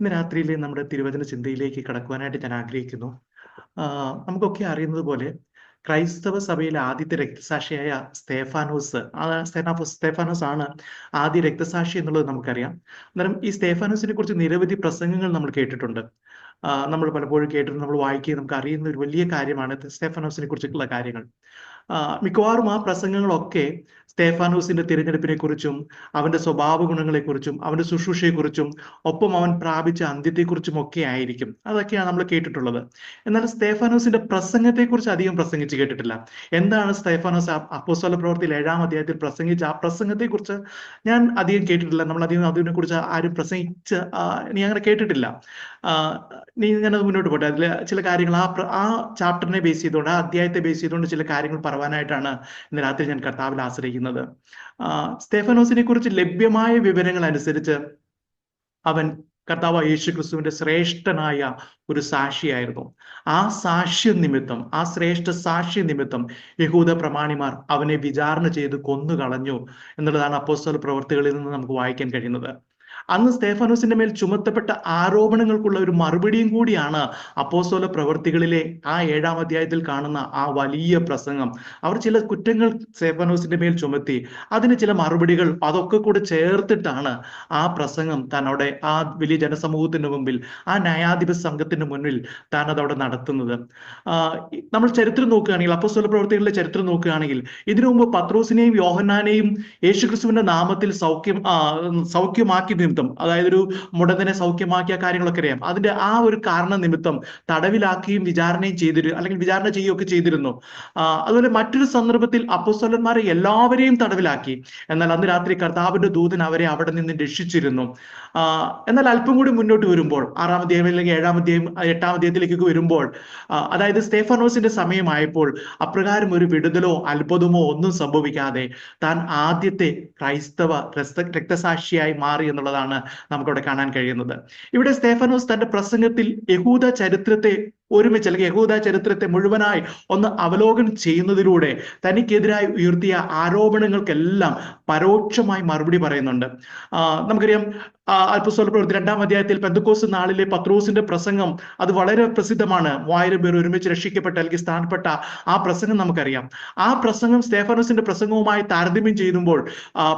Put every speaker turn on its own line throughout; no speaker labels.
ഇന്ന് രാത്രിയിലെ നമ്മുടെ തിരുവചന ചിന്തയിലേക്ക് കടക്കുവാനായിട്ട് ഞാൻ ആഗ്രഹിക്കുന്നു. നമുക്കൊക്കെ അറിയുന്നത് പോലെ ക്രൈസ്തവ സഭയിലെ ആദ്യത്തെ രക്തസാക്ഷിയായ സ്തേഫാനോസ് ആണ് ആദ്യ രക്തസാക്ഷി എന്നുള്ളത് നമുക്കറിയാം. അന്നേരം ഈ സ്തേഫാനോസിനെ കുറിച്ച് നിരവധി പ്രസംഗങ്ങൾ നമ്മൾ കേട്ടിട്ടുണ്ട്. നമ്മൾ പലപ്പോഴും കേട്ടിട്ടുണ്ട്, നമ്മൾ വായിക്കുകയും നമുക്ക് അറിയുന്ന ഒരു വലിയ കാര്യമാണ് സ്തേഫാനോസിനെ കുറിച്ചുള്ള കാര്യങ്ങൾ. മിക്കവാറും ആ പ്രസംഗങ്ങളൊക്കെ സ്തേഫാനോസിന്റെ തിരഞ്ഞെടുപ്പിനെ കുറിച്ചും അവന്റെ സ്വഭാവ ഗുണങ്ങളെക്കുറിച്ചും അവന്റെ ശുശ്രൂഷയെക്കുറിച്ചും ഒപ്പം അവൻ പ്രാപിച്ച അന്ത്യത്തെക്കുറിച്ചും ഒക്കെ ആയിരിക്കും. അതൊക്കെയാണ് നമ്മൾ കേട്ടിട്ടുള്ളത്. എന്നാൽ സ്തേഫാനോസിന്റെ പ്രസംഗത്തെക്കുറിച്ച് അധികം പ്രസംഗിച്ച് കേട്ടിട്ടില്ല. എന്താണ് സ്തേഫാനോസ് അപ്പോസ്തല പ്രവൃത്തിയിൽ 7-ാം അധ്യായത്തിൽ പ്രസംഗിച്ച ആ പ്രസംഗത്തെക്കുറിച്ച് ഞാൻ അധികം കേട്ടിട്ടില്ല. നമ്മൾ അധികം അതിനെക്കുറിച്ച് ആരും പ്രസംഗിച്ച് നീ അങ്ങനെ കേട്ടിട്ടില്ല. നീ ഞാനത് മുന്നോട്ട് പോട്ടെ. അതിൽ ചില കാര്യങ്ങൾ ആ ചാപ്റ്ററിനെ ബേസ് ചെയ്തുകൊണ്ട്, ആ അധ്യായത്തെ ബേസ് ചെയ്തുകൊണ്ട് ചില കാര്യങ്ങൾ പറയുവാനായിട്ടാണ് ഇന്ന് രാത്രി ഞാൻ കർത്താവിൽ ആശ്രയിക്കുന്നത്. സ്തേഫാനോസിനെ കുറിച്ച് ലഭ്യമായ വിവരങ്ങൾ അനുസരിച്ച് അവൻ കർത്താവ് യേശു ക്രിസ്തുവിന്റെ ശ്രേഷ്ഠനായ ഒരു സാക്ഷിയായിരുന്നു. ആ സാക്ഷ്യ നിമിത്തം, ആ ശ്രേഷ്ഠ സാക്ഷ്യ നിമിത്തം യഹൂദ പ്രമാണിമാർ അവനെ വിചാരണ ചെയ്ത് കൊന്നുകളഞ്ഞു എന്നുള്ളതാണ് അപ്പോസ്തല പ്രവൃത്തികളിൽ നിന്ന് നമുക്ക് വായിക്കാൻ കഴിയുന്നത്. അന്ന് സ്തേഫാനോസിന്റെ മേൽ ചുമത്തപ്പെട്ട ആരോപണങ്ങൾക്കുള്ള ഒരു മറുപടിയും കൂടിയാണ് അപ്പോസ്തല പ്രവൃത്തികളിലെ ആ 7-ാം അധ്യായത്തിൽ കാണുന്ന ആ വലിയ പ്രസംഗം. അവർ ചില കുറ്റങ്ങൾ സ്തേഫാനോസിന്റെ മേൽ ചുമത്തി, അതിന് ചില മറുപടികൾ അതൊക്കെ കൂടെ ചേർത്തിട്ടാണ് ആ പ്രസംഗം താൻ അവിടെ ആ വലിയ ജനസമൂഹത്തിന് മുമ്പിൽ, ആ ന്യായാധിപ സംഘത്തിന് മുന്നിൽ താൻ അതവിടെ നടത്തുന്നത്. നമ്മൾ ചരിത്രം നോക്കുകയാണെങ്കിൽ, അപ്പോസ്തല പ്രവൃത്തികളിലെ ചരിത്രം നോക്കുകയാണെങ്കിൽ, ഇതിനു മുമ്പ് പത്രോസിനെയും യോഹന്നാനെയും യേശുക്രിസ്തുവിന്റെ നാമത്തിൽ സൗഖ്യമാക്കി നിമിത്തം, അതായത് ഒരു മുടന്തനെ സൗഖ്യമാക്കിയ കാര്യങ്ങളൊക്കെ അറിയാം. അതിന്റെ ആ ഒരു കാരണ നിമിത്തം തടവിലാക്കുകയും വിചാരണയും അല്ലെങ്കിൽ വിചാരണ ചെയ്യുകയൊക്കെ ചെയ്തിരുന്നു. അതുപോലെ മറ്റൊരു സന്ദർഭത്തിൽ അപ്പോസ്തലന്മാരെ എല്ലാവരെയും തടവിലാക്കി. എന്നാൽ അന്ന് രാത്രി കർത്താവിന്റെ ദൂതൻ അവരെ അവിടെ നിന്ന് രക്ഷിച്ചിരുന്നു. എന്നാൽ അല്പം കൂടി മുന്നോട്ട് വരുമ്പോൾ, 6-ാം അധ്യായം അല്ലെങ്കിൽ 7-ാം അധ്യായം 8-ാം അധ്യായത്തിലേക്ക് വരുമ്പോൾ, അതായത് സ്തേഫാനോസിന്റെ സമയമായപ്പോൾ അപ്രകാരം ഒരു വിടുതലോ അത്ഭുതമോ ഒന്നും സംഭവിക്കാതെ താൻ ആദ്യത്തെ ക്രൈസ്തവ രക്തസാക്ഷിയായി മാറി എന്നുള്ളതാണ് നമുക്കവിടെ കാണാൻ കഴിയുന്നത്. ഇവിടെ സ്തേഫാനോസ് തന്റെ പ്രസംഗത്തിൽ യഹൂദ ചരിത്രത്തെ ഒരുമിച്ച്, അല്ലെങ്കിൽ യഹൂദ ചരിത്രത്തെ മുഴുവനായി ഒന്ന് അവലോകനം ചെയ്യുന്നതിലൂടെ തനിക്കെതിരായി ഉയർത്തിയ ആരോപണങ്ങൾക്കെല്ലാം പരോക്ഷമായി മറുപടി പറയുന്നുണ്ട്. നമുക്കറിയാം, അപ്പോസ്തല പ്രവൃത്തി 2-ാം അധ്യായത്തിൽ പെന്തക്കോസ്ത് നാളിലെ പത്രോസിന്റെ പ്രസംഗം അത് വളരെ പ്രസിദ്ധമാണ്. 3000 പേർ ഒരുമിച്ച് രക്ഷിക്കപ്പെട്ട അല്ലെങ്കിൽ സ്ഥാനപ്പെട്ട ആ പ്രസംഗം നമുക്കറിയാം. ആ പ്രസംഗം സ്തേഫാനോസിന്റെ പ്രസംഗവുമായി താരതമ്യം ചെയ്യുമ്പോൾ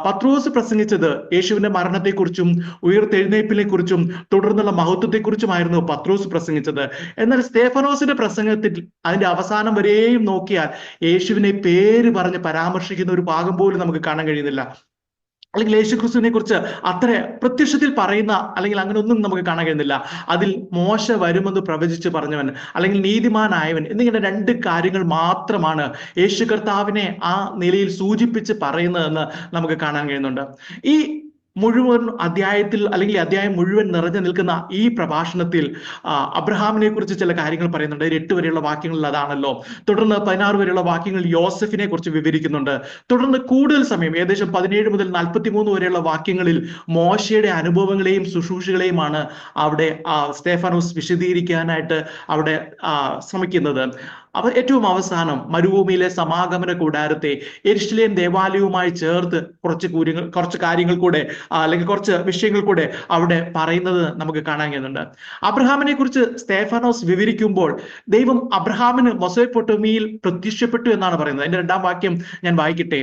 പത്രോസ് പ്രസംഗിച്ചത് യേശുവിന്റെ മരണത്തെക്കുറിച്ചും ഉയർത്തെഴുന്നേൽപ്പിനെ കുറിച്ചും തുടർന്നുള്ള മഹത്വത്തെക്കുറിച്ചുമായിരുന്നു പത്രോസ് പ്രസംഗിച്ചത്. എന്നാൽ സ്തേഫാനോസിന്റെ പ്രസംഗത്തിൽ അതിന്റെ അവസാനം വരെയും നോക്കിയാൽ യേശുവിനെ പേര് പറഞ്ഞ് പരാമർശിക്കുന്ന ഒരു ഭാഗം പോലും നമുക്ക് കാണാൻ കഴിയുന്നില്ല. അല്ലെങ്കിൽ യേശുക്രിസ്തുവിനെ കുറിച്ച് അത്ര പ്രത്യക്ഷത്തിൽ പറയുന്ന അല്ലെങ്കിൽ അങ്ങനെ ഒന്നും നമുക്ക് കാണാൻ കഴിയുന്നില്ല. അതിൽ മോശ വരുമെന്ന് പ്രവചിച്ച് പറഞ്ഞവൻ അല്ലെങ്കിൽ നീതിമാനായവൻ എന്നിങ്ങനെ 2 കാര്യങ്ങൾ മാത്രമാണ് യേശു കർത്താവിനെ ആ നിലയിൽ സൂചിപ്പിച്ച് പറയുന്നതെന്ന് നമുക്ക് കാണാൻ കഴിയുന്നുണ്ട്. ഈ മുഴുവൻ അധ്യായത്തിൽ അല്ലെങ്കിൽ അധ്യായം മുഴുവൻ നിറഞ്ഞു നിൽക്കുന്ന ഈ പ്രഭാഷണത്തിൽ അബ്രഹാമിനെ കുറിച്ച് ചില കാര്യങ്ങൾ പറയുന്നുണ്ട്. 8 വരെയുള്ള വാക്യങ്ങളിൽ അതാണല്ലോ. തുടർന്ന് 16 വരെയുള്ള വാക്യങ്ങളിൽ യോസഫിനെ കുറിച്ച് വിവരിക്കുന്നുണ്ട്. തുടർന്ന് കൂടുതൽ സമയം, ഏകദേശം 17 മുതൽ 43 വരെയുള്ള വാക്യങ്ങളിൽ മോശയുടെ അനുഭവങ്ങളെയും ശുശ്രൂഷകളെയുമാണ് അവിടെ സ്തേഫാനോസ് വിശദീകരിക്കാനായിട്ട് അവിടെ ശ്രമിക്കുന്നത്. ഏറ്റവും അവസാനം മരുഭൂമിയിലെ സമാഗമന കൂടാരത്തെ യെരുശലേം ദേവാലയവുമായി ചേർത്ത് കുറച്ച് കാര്യങ്ങൾ കൂടെ അല്ലെങ്കിൽ കുറച്ച് വിഷയങ്ങൾ കൂടെ അവിടെ പറയുന്നത് നമുക്ക് കാണാൻ കഴിയുന്നുണ്ട്. അബ്രഹാമിനെ കുറിച്ച് സ്തേഫാനോസ് വിവരിക്കുമ്പോൾ ദൈവം അബ്രഹാമിന് മെസൊപ്പൊട്ടേമിയയിൽ പ്രത്യക്ഷപ്പെട്ടു എന്നാണ് പറയുന്നത്. അതിന്റെ 2-ാം വാക്യം ഞാൻ വായിക്കട്ടെ.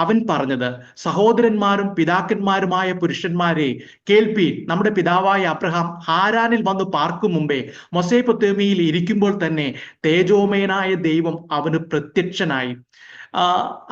അവൻ പറഞ്ഞത്, സഹോദരന്മാരും പിതാക്കന്മാരുമായ പുരുഷന്മാരെ കേൾപ്പീൻ, നമ്മുടെ പിതാവായ അബ്രഹാം ഹാരാനിൽ വന്ന് പാർക്കും മുമ്പേ മെസൊപ്പൊട്ടേമിയയിൽ ഇരിക്കുമ്പോൾ തന്നെ തേജോമയനായ ദൈവം അവന് പ്രത്യക്ഷനായി.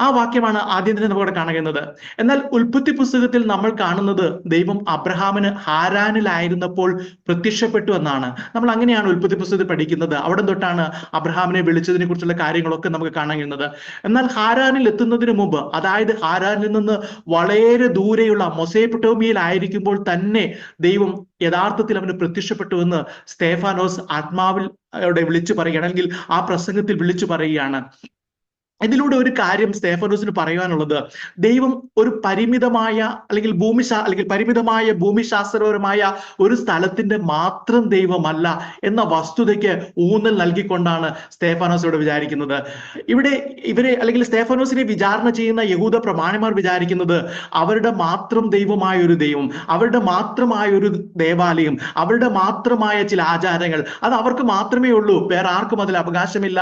ആ വാക്യമാണ് ആദ്യം തന്നെ നമുക്കവിടെ കാണുന്നത്. എന്നാൽ ഉൽപ്പത്തി പുസ്തകത്തിൽ നമ്മൾ കാണുന്നത് ദൈവം അബ്രഹാമിന് ഹാരാനിലായിരുന്നപ്പോൾ പ്രത്യക്ഷപ്പെട്ടു എന്നാണ്. നമ്മൾ അങ്ങനെയാണ് ഉൽപ്പത്തി പുസ്തകത്തിൽ പഠിക്കുന്നത്. അവിടെ തൊട്ടാണ് അബ്രഹാമിനെ വിളിച്ചതിനെ കുറിച്ചുള്ള കാര്യങ്ങളൊക്കെ നമുക്ക് കാണാൻ കഴിയുന്നത്. എന്നാൽ ഹാരാനിൽ എത്തുന്നതിന് മുമ്പ്, അതായത് ഹാരാനിൽ നിന്ന് വളരെ ദൂരെയുള്ള മെസൊപ്പൊട്ടേമിയയിൽ ആയിരിക്കുമ്പോൾ തന്നെ ദൈവം യഥാർത്ഥത്തിൽ അവന് പ്രത്യക്ഷപ്പെട്ടു എന്ന് സ്തേഫാനോസ് ആത്മാവിൽ അവിടെ വിളിച്ചു പറയുകയാണ്, അല്ലെങ്കിൽ ആ പ്രസംഗത്തിൽ വിളിച്ചു പറയുകയാണ്. ഇതിലൂടെ ഒരു കാര്യം സ്തേഫനോസിന് പറയുവാനുള്ളത്, ദൈവം ഒരു പരിമിതമായ അല്ലെങ്കിൽ പരിമിതമായ ഭൂമിശാസ്ത്രപരമായ ഒരു സ്ഥലത്തിന്റെ മാത്രം ദൈവമല്ല എന്ന വസ്തുതയ്ക്ക് ഊന്നൽ നൽകിക്കൊണ്ടാണ് സ്തേഫാനോസ് വിചാരിക്കുന്നത്. ഇവരെ സ്തേഫാനോസിനെ വിചാരണ ചെയ്യുന്ന യഹൂദ പ്രമാണിമാർ വിചാരിക്കുന്നത് അവരുടെ മാത്രം ദൈവമായ ഒരു ദൈവം, അവരുടെ മാത്രമായ ഒരു ദേവാലയം, അവരുടെ മാത്രമായ ചില ആചാരങ്ങൾ, അത് അവർക്ക് മാത്രമേ ഉള്ളൂ, വേറെ ആർക്കും അതിൽ അവകാശമില്ല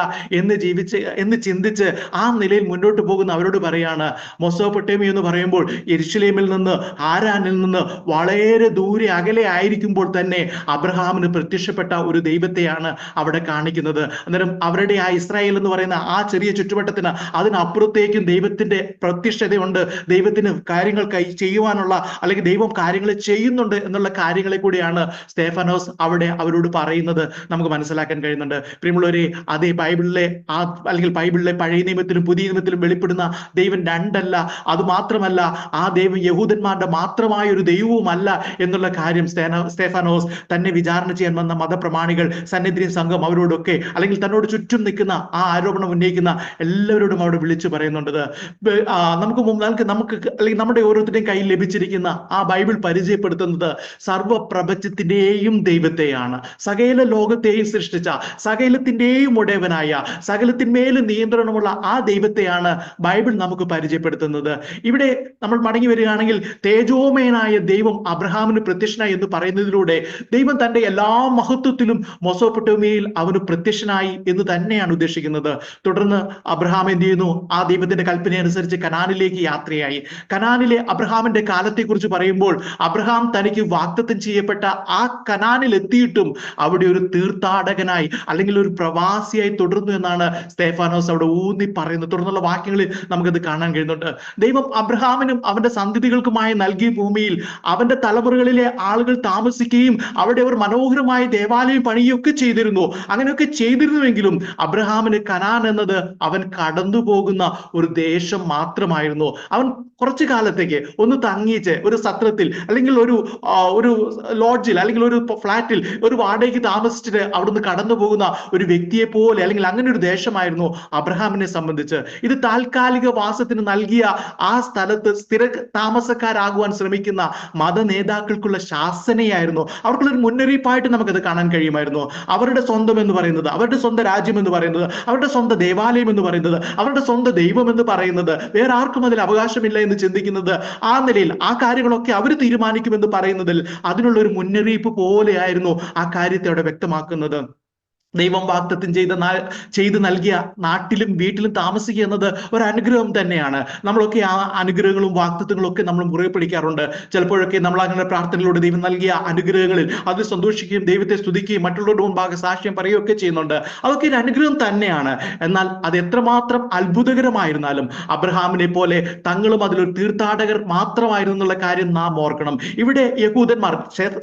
എന്ന് ചിന്തിച്ച് ആ നിലയിൽ മുന്നോട്ട് പോകുന്ന അവരോട് പറയാണ്, മെസൊപ്പൊട്ടേമിയ എന്ന് പറയുമ്പോൾ യെരുശലേമിൽ നിന്ന്, ഹാരാനിൽ നിന്ന് വളരെ ദൂരെ അകലെ ആയിരിക്കുമ്പോൾ തന്നെ അബ്രഹാമിന് പ്രത്യക്ഷപ്പെട്ട ഒരു ദൈവത്തെയാണ് അവിടെ കാണിക്കുന്നത്. അന്നേരം അവരുടെ ആ ഇസ്രായേൽ എന്ന് പറയുന്ന ആ ചെറിയ ചുറ്റുവട്ടത്തിന് അതിനപ്പുറത്തേക്കും ദൈവത്തിന്റെ പ്രത്യക്ഷതയുണ്ട്, ദൈവത്തിന് കാര്യങ്ങൾ ചെയ്യുവാനുള്ള, അല്ലെങ്കിൽ ദൈവം കാര്യങ്ങൾ ചെയ്യുന്നുണ്ട് എന്നുള്ള കാര്യങ്ങളെ കൂടിയാണ് സ്തേഫാനോസ് അവിടെ അവരോട് പറയുന്നത് നമുക്ക് മനസ്സിലാക്കാൻ കഴിയുന്നുണ്ട്. പ്രിയമുള്ളവരെ, അതേ ബൈബിളിലെ പഴയ നിയമത്തിലും പുതിയ നിയമത്തിലും വെളിപ്പെടുന്ന ദൈവം രണ്ടല്ല. അത് മാത്രമല്ല, ആ ദൈവം യഹൂദന്മാരുടെ മാത്രമായ ഒരു ദൈവവുമല്ല എന്നുള്ള കാര്യം സ്തേഫാനോസ് തന്നെ വിചാരണ ചെയ്യാൻ വന്ന മതപ്രമാണികൾ, സന്നിധിയും സംഘം അവരോടൊക്കെ, അല്ലെങ്കിൽ തന്നോട് ചുറ്റും നിൽക്കുന്ന ആ ആരോപണം ഉന്നയിക്കുന്ന എല്ലാവരോടും അവിടെ വിളിച്ചു പറയുന്നുണ്ട്. അല്ലെങ്കിൽ നമ്മുടെ ഓരോരുത്തരുടെയും കയ്യിൽ ലഭിച്ചിരിക്കുന്ന ആ ബൈബിൾ പരിചയപ്പെടുത്തുന്നത് സർവപ്രപഞ്ചത്തിന്റെയും ദൈവത്തെയാണ്, സകല ലോകത്തെയും സൃഷ്ടിച്ച, സകലത്തിന്റെയും ഉടയവനായ, സകലത്തിന്മേലും നിയന്ത്രണമുള്ള ആ ദൈവത്തെയാണ് ബൈബിൾ നമുക്ക് പരിചയപ്പെടുത്തുന്നത്. ഇവിടെ നമ്മൾ മടങ്ങി വരികയാണെങ്കിൽ, തേജോമയനായ ദൈവം അബ്രഹാമിന് പ്രത്യക്ഷനായി എന്ന് പറയുന്നതിലൂടെ ദൈവം തന്റെ എല്ലാ മഹത്വത്തിലും മെസൊപ്പൊട്ടേമിയയിൽ അവന് പ്രത്യക്ഷനായി എന്ന് തന്നെയാണ് ഉദ്ദേശിക്കുന്നത്. തുടർന്ന് അബ്രഹാം എന്ത് ചെയ്യുന്നു? ആ ദൈവത്തിന്റെ കൽപ്പന അനുസരിച്ച് കനാനിലേക്ക് യാത്രയായി. കനാനിലെ അബ്രഹാമിന്റെ കാലത്തെ കുറിച്ച് പറയുമ്പോൾ, അബ്രഹാം തനിക്ക് വാഗ്ദത്തം ചെയ്യപ്പെട്ട ആ കനാനിൽ എത്തിയിട്ടും അവിടെ ഒരു തീർത്ഥാടകനായി അല്ലെങ്കിൽ ഒരു പ്രവാസിയായി തുടർന്നു എന്നാണ് സ്തേഫാനോസ് അവിടെ ഊന്നി പറയുന്നത്. തുടർന്നുള്ള വാക്യങ്ങളിൽ നമുക്കത് കാണാൻ കഴിയുന്നുണ്ട്. ദൈവം അബ്രഹാമിനും അവന്റെ സന്തതികൾക്കുമായി നൽകിയ ഭൂമിയിൽ അവന്റെ തലമുറകളിലെ ആളുകൾ താമസിക്കുകയും അവിടെ അവർ മനോഹരമായ ദേവാലയം പണിയൊക്കെ ചെയ്തിരുന്നു. അങ്ങനെയൊക്കെ ചെയ്തിരുന്നുവെങ്കിലും അബ്രഹാമിന് കനാൻ എന്നത് അവൻ കടന്നു പോകുന്ന ഒരു ദേശം മാത്രമായിരുന്നു. അവൻ കുറച്ചു കാലത്തേക്ക് ഒന്ന് തങ്ങിച്ച് ഒരു സത്രത്തിൽ, അല്ലെങ്കിൽ ഒരു ലോഡ്ജിൽ, അല്ലെങ്കിൽ ഒരു ഫ്ലാറ്റിൽ ഒരു വാടകയ്ക്ക് താമസിച്ചിട്ട് അവിടുന്ന് കടന്നു പോകുന്ന ഒരു വ്യക്തിയെ പോലെ, അല്ലെങ്കിൽ അങ്ങനെ ഒരു ദേശമായിരുന്നു അബ്രഹാമിനെ സംബന്ധിച്ച്. ഇത് താൽക്കാലിക വാസത്തിന് നൽകിയ ആ സ്ഥലത്ത് സ്ഥിര താമസക്കാരാകുവാൻ ശ്രമിക്കുന്ന മത നേതാക്കൾക്കുള്ള ശാസനയായിരുന്നു, അവർക്കുള്ള ഒരു മുന്നറിയിപ്പായിട്ട് നമുക്കത് കാണാൻ കഴിയുമായിരുന്നു. അവരുടെ സ്വന്തം എന്ന് പറയുന്നത്, അവരുടെ സ്വന്തം രാജ്യം എന്ന് പറയുന്നത്, അവരുടെ സ്വന്തം ദേവാലയം എന്ന് പറയുന്നത്, അവരുടെ സ്വന്തം ദൈവം എന്ന് പറയുന്നത്, വേറെ ആർക്കും അതിൽ അവകാശമില്ല എന്ന് ചിന്തിക്കുന്നത്, ആ നിലയിൽ ആ കാര്യങ്ങളൊക്കെ അവർ തീരുമാനിക്കുമെന്ന് പറയുന്നതിൽ അതിനുള്ള ഒരു മുന്നറിയിപ്പ് പോലെയായിരുന്നു ആ കാര്യത്തെ അവിടെ വ്യക്തമാക്കുന്നത്. ദൈവം വാഗ്ദത്തം ചെയ്ത് നൽകിയ നാട്ടിലും വീട്ടിലും താമസിക്കുക എന്നത് ഒരു അനുഗ്രഹം തന്നെയാണ്. നമ്മളൊക്കെ ആ അനുഗ്രഹങ്ങളും വാഗ്ദത്തങ്ങളും ഒക്കെ നമ്മൾ മുറുകെ പിടിക്കാറുണ്ട്. ചിലപ്പോഴൊക്കെ നമ്മൾ അങ്ങനെ പ്രാർത്ഥനയിലൂടെ ദൈവം നൽകിയ അനുഗ്രഹങ്ങളിൽ അത് സന്തോഷിക്കുകയും ദൈവത്തെ സ്തുതിക്കുകയും മറ്റുള്ളവരുടെ മുമ്പാകെ സാക്ഷ്യം പറയുകയൊക്കെ ചെയ്യുന്നുണ്ട്. അതൊക്കെ ഒരു അനുഗ്രഹം തന്നെയാണ്. എന്നാൽ അത് എത്രമാത്രം അത്ഭുതകരമായിരുന്നാലും അബ്രഹാമിനെ പോലെ തങ്ങളും അതിലൊരു തീർത്ഥാടകർ മാത്രമായിരുന്നു എന്നുള്ള കാര്യം നാം ഓർക്കണം. ഇവിടെ യഹൂദന്മാർ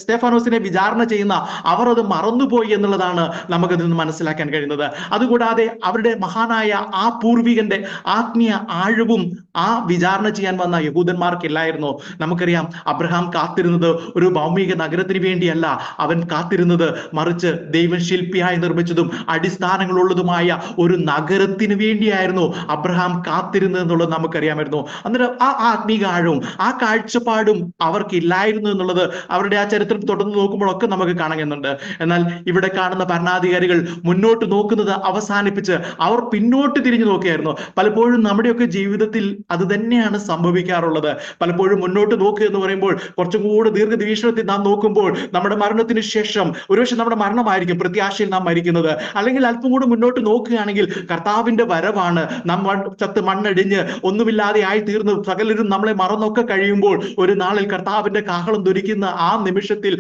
സ്തേഫാനോസിനെ വിചാരണ ചെയ്യുന്ന അവർ അത് മറന്നുപോയി എന്നുള്ളതാണ് നമുക്ക് നിന്ന് മനസ്സിലാക്കാൻ കഴിയുന്നത്. അതുകൂടാതെ അവരുടെ മഹാനായ ആ പൂർവികന്റെ ആത്മീയ ആഴവും ആ വിചാരണ ചെയ്യാൻ വന്ന യഹൂദന്മാർക്കില്ലായിരുന്നു. നമുക്കറിയാം, അബ്രഹാം കാത്തിരുന്നത് ഒരു ഭൗമിക നഗരത്തിന് വേണ്ടിയല്ല, അവൻ കാത്തിരുന്നത് മറിച്ച് ദൈവം ശില്പിയായി നിർമ്മിച്ചതും അടിസ്ഥാനങ്ങളുള്ളതുമായ ഒരു നഗരത്തിന് വേണ്ടിയായിരുന്നു അബ്രഹാം കാത്തിരുന്നത് എന്നുള്ളത് നമുക്കറിയാമായിരുന്നു. അന്നേരം ആ ആത്മീക ആഴവും ആ കാഴ്ചപ്പാടും അവർക്കില്ലായിരുന്നു എന്നുള്ളത് അവരുടെ ആ ചരിത്രം തുടർന്ന് നോക്കുമ്പോഴൊക്കെ നമുക്ക് കാണുന്നുണ്ട്. എന്നാൽ ഇവിടെ കാണുന്ന ഭരണാധികാരികൾ മുന്നോട്ട് നോക്കുന്നത് അവസാനിപ്പിച്ച് അവർ പിന്നോട്ട് തിരിഞ്ഞു നോക്കിയായിരുന്നു. പലപ്പോഴും നമ്മുടെയൊക്കെ ജീവിതത്തിൽ അത് തന്നെയാണ് സംഭവിക്കാറുള്ളത്. പലപ്പോഴും മുന്നോട്ട് നോക്കുക എന്ന് പറയുമ്പോൾ കുറച്ചും കൂടെ ദീർഘവീക്ഷണത്തിൽ നാം നോക്കുമ്പോൾ നമ്മുടെ മരണത്തിന് ശേഷം ഒരുപക്ഷെ നമ്മുടെ മരണമായിരിക്കും പ്രത്യാശയിൽ നാം മരിക്കുന്നത്. അല്ലെങ്കിൽ അല്പം കൂടെ മുന്നോട്ട് നോക്കുകയാണെങ്കിൽ കർത്താവിന്റെ വരവാണ്. നാം ചത്ത് മണ്ണടിഞ്ഞ് ഒന്നുമില്ലാതെ ആയി തീർന്ന് സകലരും നമ്മളെ മറന്നൊക്കെ കഴിയുമ്പോൾ ഒരു നാളിൽ കർത്താവിന്റെ കാഹളം ധരിക്കുന്ന ആ നിമിഷത്തിൽ